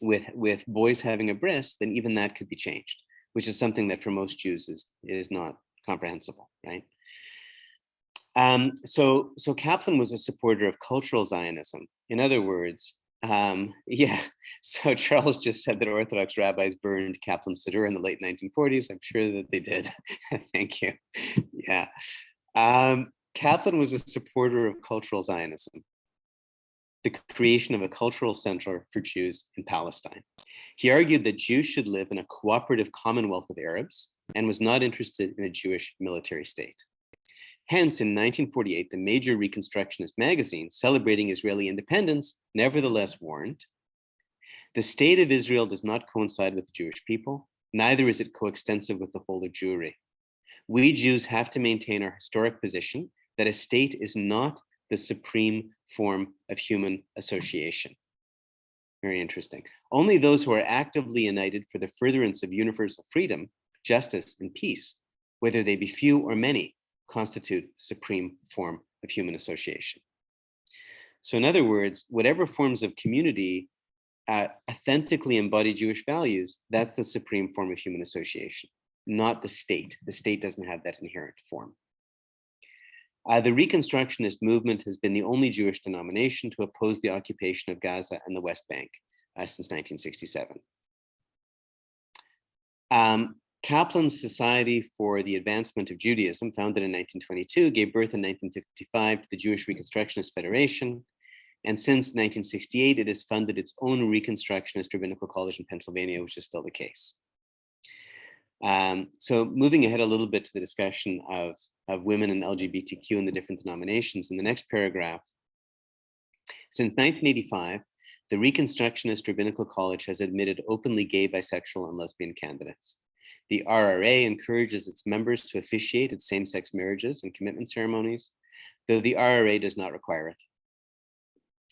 with boys having a bris, then even that could be changed, which is something that for most Jews is not comprehensible, right? So Kaplan was a supporter of cultural Zionism. In other words, so Charles just said that Orthodox rabbis burned Kaplan's Siddur in the late 1940s. I'm sure that they did. Thank you. Yeah. Kaplan was a supporter of cultural Zionism, the creation of a cultural center for Jews in Palestine. He argued that Jews should live in a cooperative commonwealth with Arabs and was not interested in a Jewish military state. Hence, in 1948, the major Reconstructionist magazine celebrating Israeli independence nevertheless warned, the state of Israel does not coincide with the Jewish people, neither is it coextensive with the whole of Jewry. We Jews have to maintain our historic position that a state is not the supreme form of human association. Very interesting. Only those who are actively united for the furtherance of universal freedom, justice, and peace, whether they be few or many, constitute the supreme form of human association. So in other words, whatever forms of community authentically embody Jewish values, that's the supreme form of human association, not the state. The state doesn't have that inherent form. The Reconstructionist movement has been the only Jewish denomination to oppose the occupation of Gaza and the West Bank since 1967. Kaplan's Society for the Advancement of Judaism, founded in 1922, gave birth in 1955 to the Jewish Reconstructionist Federation. And since 1968, it has funded its own Reconstructionist Rabbinical College in Pennsylvania, which is still the case. So moving ahead a little bit to the discussion of women and LGBTQ in the different denominations, in the next paragraph, since 1985, the Reconstructionist Rabbinical College has admitted openly gay, bisexual, and lesbian candidates. The RRA encourages its members to officiate at same-sex marriages and commitment ceremonies, though the RRA does not require it.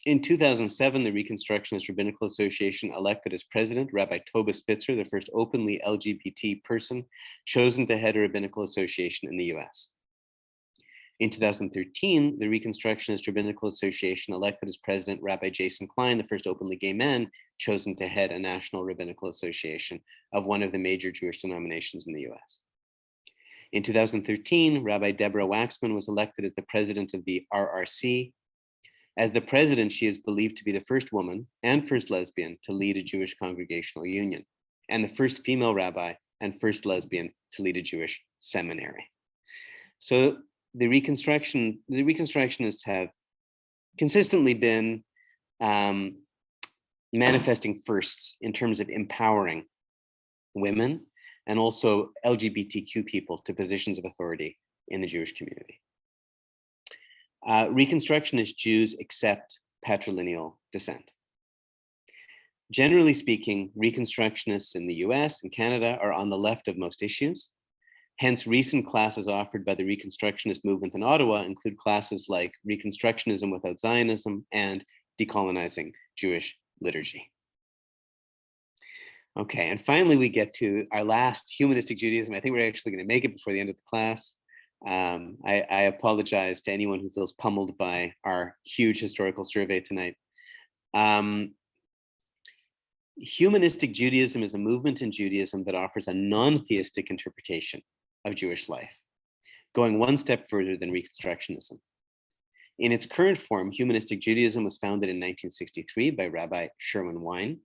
In 2007, the Reconstructionist Rabbinical Association elected as president Rabbi Toba Spitzer, the first openly LGBT person chosen to head a rabbinical association in the US. In 2013, the Reconstructionist Rabbinical Association elected as president Rabbi Jason Klein, the first openly gay man chosen to head a national rabbinical association of one of the major Jewish denominations in the US. In 2013, Rabbi Deborah Waxman was elected as the president of the RRC. As the president, she is believed to be the first woman and first lesbian to lead a Jewish congregational union, and the first female rabbi and first lesbian to lead a Jewish seminary. So the Reconstructionists have consistently been manifesting firsts in terms of empowering women and also LGBTQ people to positions of authority in the Jewish community. Reconstructionist Jews accept patrilineal descent. Generally speaking, Reconstructionists in the US and Canada are on the left of most issues. Hence, recent classes offered by the Reconstructionist movement in Ottawa include classes like Reconstructionism Without Zionism and Decolonizing Jewish Liturgy. Okay, and finally we get to our last, humanistic Judaism. I think we're actually going to make it before the end of the class. I apologize to anyone who feels pummeled by our huge historical survey tonight. Humanistic Judaism is a movement in Judaism that offers a non-theistic interpretation of Jewish life, going one step further than Reconstructionism. In its current form, humanistic Judaism was founded in 1963 by Rabbi Sherwin Wein.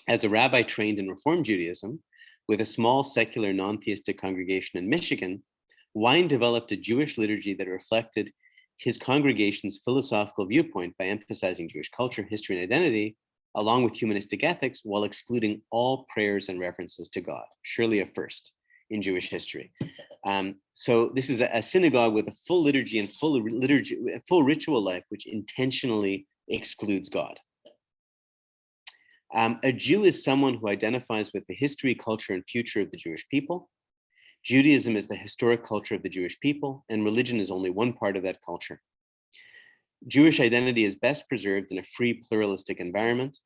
As a rabbi trained in Reform Judaism, with a small secular non-theistic congregation in Michigan, Wein developed a Jewish liturgy that reflected his congregation's philosophical viewpoint by emphasizing Jewish culture, history, and identity, along with humanistic ethics, while excluding all prayers and references to God, surely a first in Jewish history. So this is a synagogue with a full liturgy and full ritual life, which intentionally excludes God. A Jew is someone who identifies with the history, culture, and future of the Jewish people. Judaism is the historic culture of the Jewish people, and religion is only one part of that culture. Jewish identity is best preserved in a free, pluralistic environment.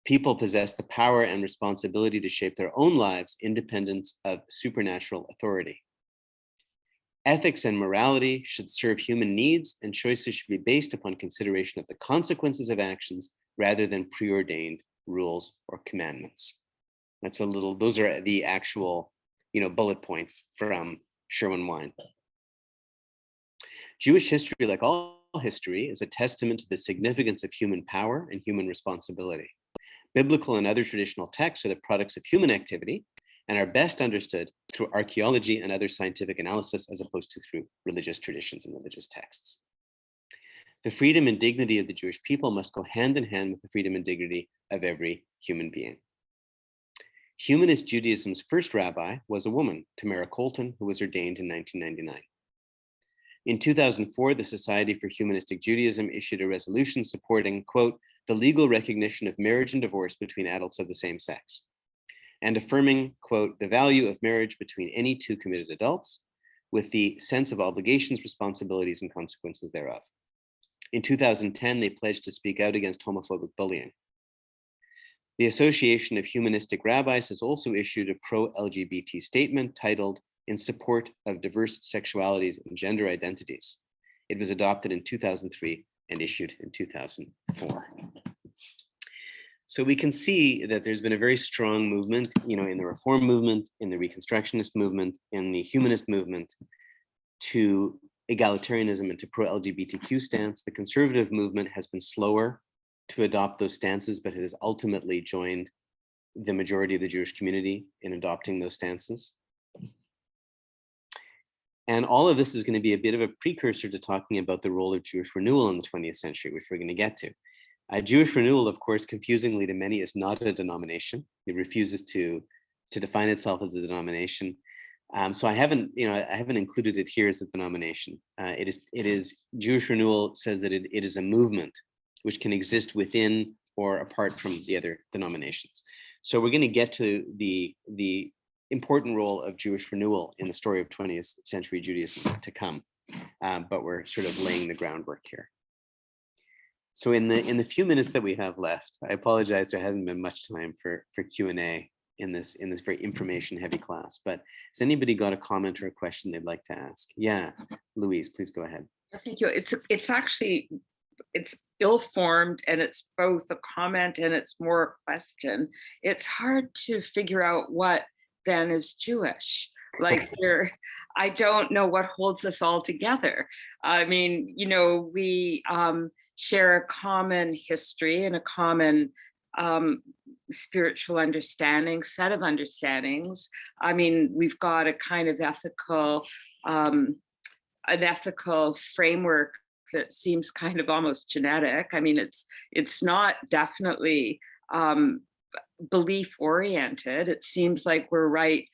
People possess the power and responsibility to shape their own lives, independent of supernatural authority. Ethics and morality should serve human needs, and choices should be based upon consideration of the consequences of actions rather than preordained rules or commandments. That's a little, those are the actual, bullet points from Sherwin Wein. Jewish history, like all history, is a testament to the significance of human power and human responsibility. Biblical and other traditional texts are the products of human activity and are best understood through archaeology and other scientific analysis as opposed to through religious traditions and religious texts. The freedom and dignity of the Jewish people must go hand in hand with the freedom and dignity of every human being. Humanist Judaism's first rabbi was a woman, Tamara Colton, who was ordained in 1999. In 2004, the Society for Humanistic Judaism issued a resolution supporting, quote, the legal recognition of marriage and divorce between adults of the same sex, and affirming, quote, the value of marriage between any two committed adults with the sense of obligations, responsibilities, and consequences thereof. In 2010, they pledged to speak out against homophobic bullying. The Association of Humanistic Rabbis has also issued a pro-LGBT statement titled In Support of Diverse Sexualities and Gender Identities. It was adopted in 2003 and issued in 2004. So we can see that there's been a very strong movement, in the Reform movement, in the Reconstructionist movement, in the Humanist movement, to egalitarianism and to pro-LGBTQ stance. The conservative movement has been slower to adopt those stances, but it has ultimately joined the majority of the Jewish community in adopting those stances. And all of this is going to be a bit of a precursor to talking about the role of Jewish renewal in the 20th century, which we're going to get to. Jewish renewal, of course, confusingly to many, is not a denomination. It refuses to define itself as a denomination. So I haven't included it here as a denomination. It is Jewish renewal says that it is a movement which can exist within or apart from the other denominations. So we're going to get to the important role of Jewish renewal in the story of 20th century Judaism to come, but we're sort of laying the groundwork here. So in the few minutes that we have left, I apologize there hasn't been much time for Q&A in this very information heavy class, but has anybody got a comment or a question they'd like to ask? Yeah, Louise, please go ahead. Thank you. It's ill-formed, and it's both a comment and it's more a question. It's hard to figure out what then is Jewish. Like I don't know what holds us all together. I mean, you know, we share a common history and a common spiritual understanding, set of understandings. I mean, we've got a kind of an ethical framework that seems kind of almost genetic. I mean, it's not definitely belief oriented. It seems like we're right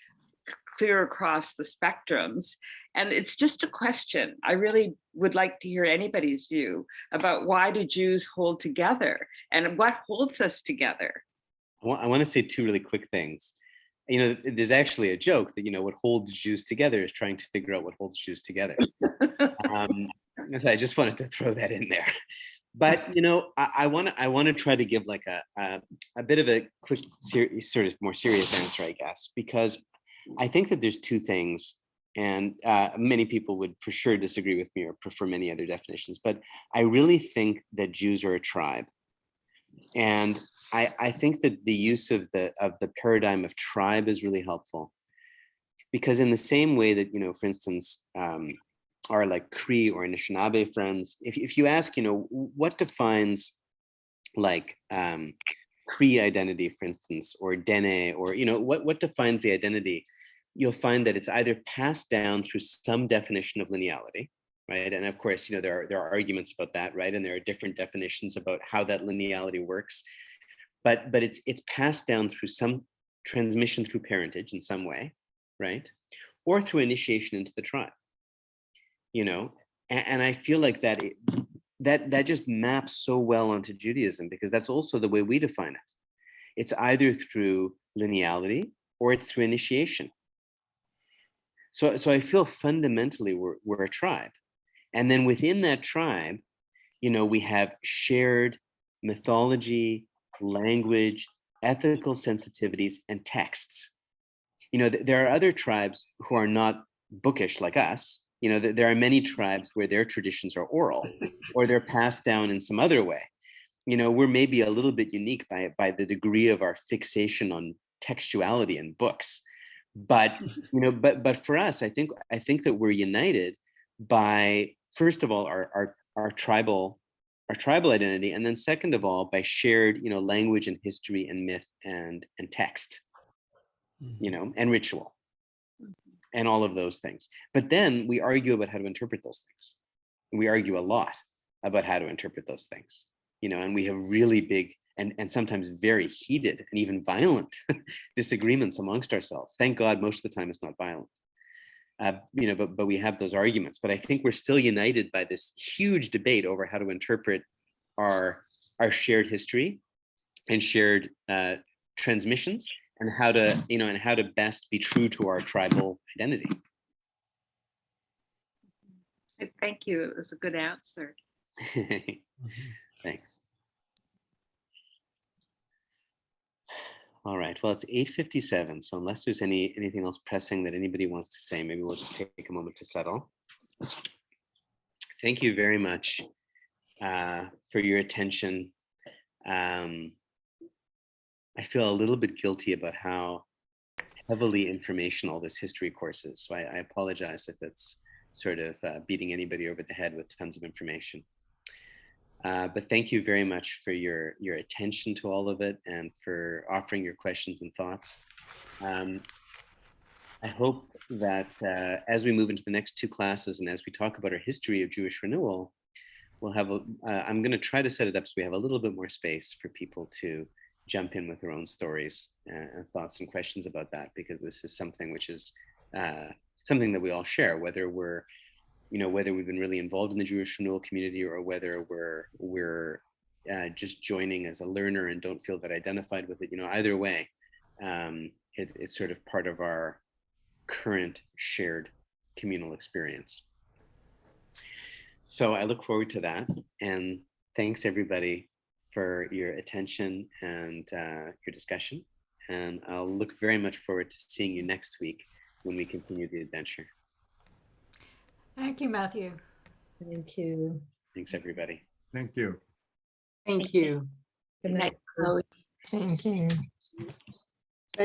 clear across the spectrums. And it's just a question. I really would like to hear anybody's view about why do Jews hold together and what holds us together? I want to say two really quick things. You know, there's actually a joke that, you know, what holds Jews together is trying to figure out what holds Jews together. I just wanted to throw that in there. But, you know, I want to try to give like a bit of a quick, sort of more serious answer, I guess, because I think that there's two things, and many people would for sure disagree with me or prefer many other definitions, but I really think that Jews are a tribe. And I think that the use of the paradigm of tribe is really helpful, because in the same way that, you know, for instance, our like Cree or Anishinaabe friends, if you ask, you know, what defines like Cree identity, for instance, or Dene, or, you know, what defines the identity, you'll find that it's either passed down through some definition of lineality, right? And of course, you know, there are arguments about that, right? And there are different definitions about how that lineality works. But it's passed down through some transmission through parentage in some way, right? Or through initiation into the tribe, you know? And I feel like that just maps so well onto Judaism, because that's also the way we define it. It's either through lineality or it's through initiation. So I feel fundamentally we're a tribe. And then within that tribe, you know, we have shared mythology, language, ethical sensitivities, and texts. You know, there are other tribes who are not bookish like us. You know, there are many tribes where their traditions are oral or they're passed down in some other way. You know, we're maybe a little bit unique by the degree of our fixation on textuality in books. But, you know, but for us, I think that we're united by, first of all, our tribal identity, and then second of all, by shared, you know, language and history and myth and text, you know, and ritual, and all of those things. But then we argue about how to interpret those things. We argue a lot about how to interpret those things, you know, and we have really big and sometimes very heated and even violent disagreements amongst ourselves. Thank God most of the time it's not violent. You know, but we have those arguments. But I think we're still united by this huge debate over how to interpret our shared history and shared transmissions, and how to, you know, and how to best be true to our tribal identity. Thank you. It was a good answer. Thanks. All right, well, it's 8:57, so unless there's anything else pressing that anybody wants to say, maybe we'll just take a moment to settle. Thank you very much for your attention. I feel a little bit guilty about how heavily informational this history course is, so I apologize if it's sort of beating anybody over the head with tons of information. But thank you very much for your attention to all of it and for offering your questions and thoughts. I hope that as we move into the next two classes and as we talk about our history of Jewish renewal, we'll have I'm going to try to set it up so we have a little bit more space for people to jump in with their own stories and thoughts and questions about that, because this is something which is something that we all share, whether we've been really involved in the Jewish renewal community or whether we're just joining as a learner and don't feel that identified with it. You know, either way, it's sort of part of our current shared communal experience. So I look forward to that, and thanks everybody for your attention and your discussion. And I'll look very much forward to seeing you next week when we continue the adventure. Thank you, Matthew. Thank you. Thanks, everybody. Thank you. Thank you. Good night. Thank you.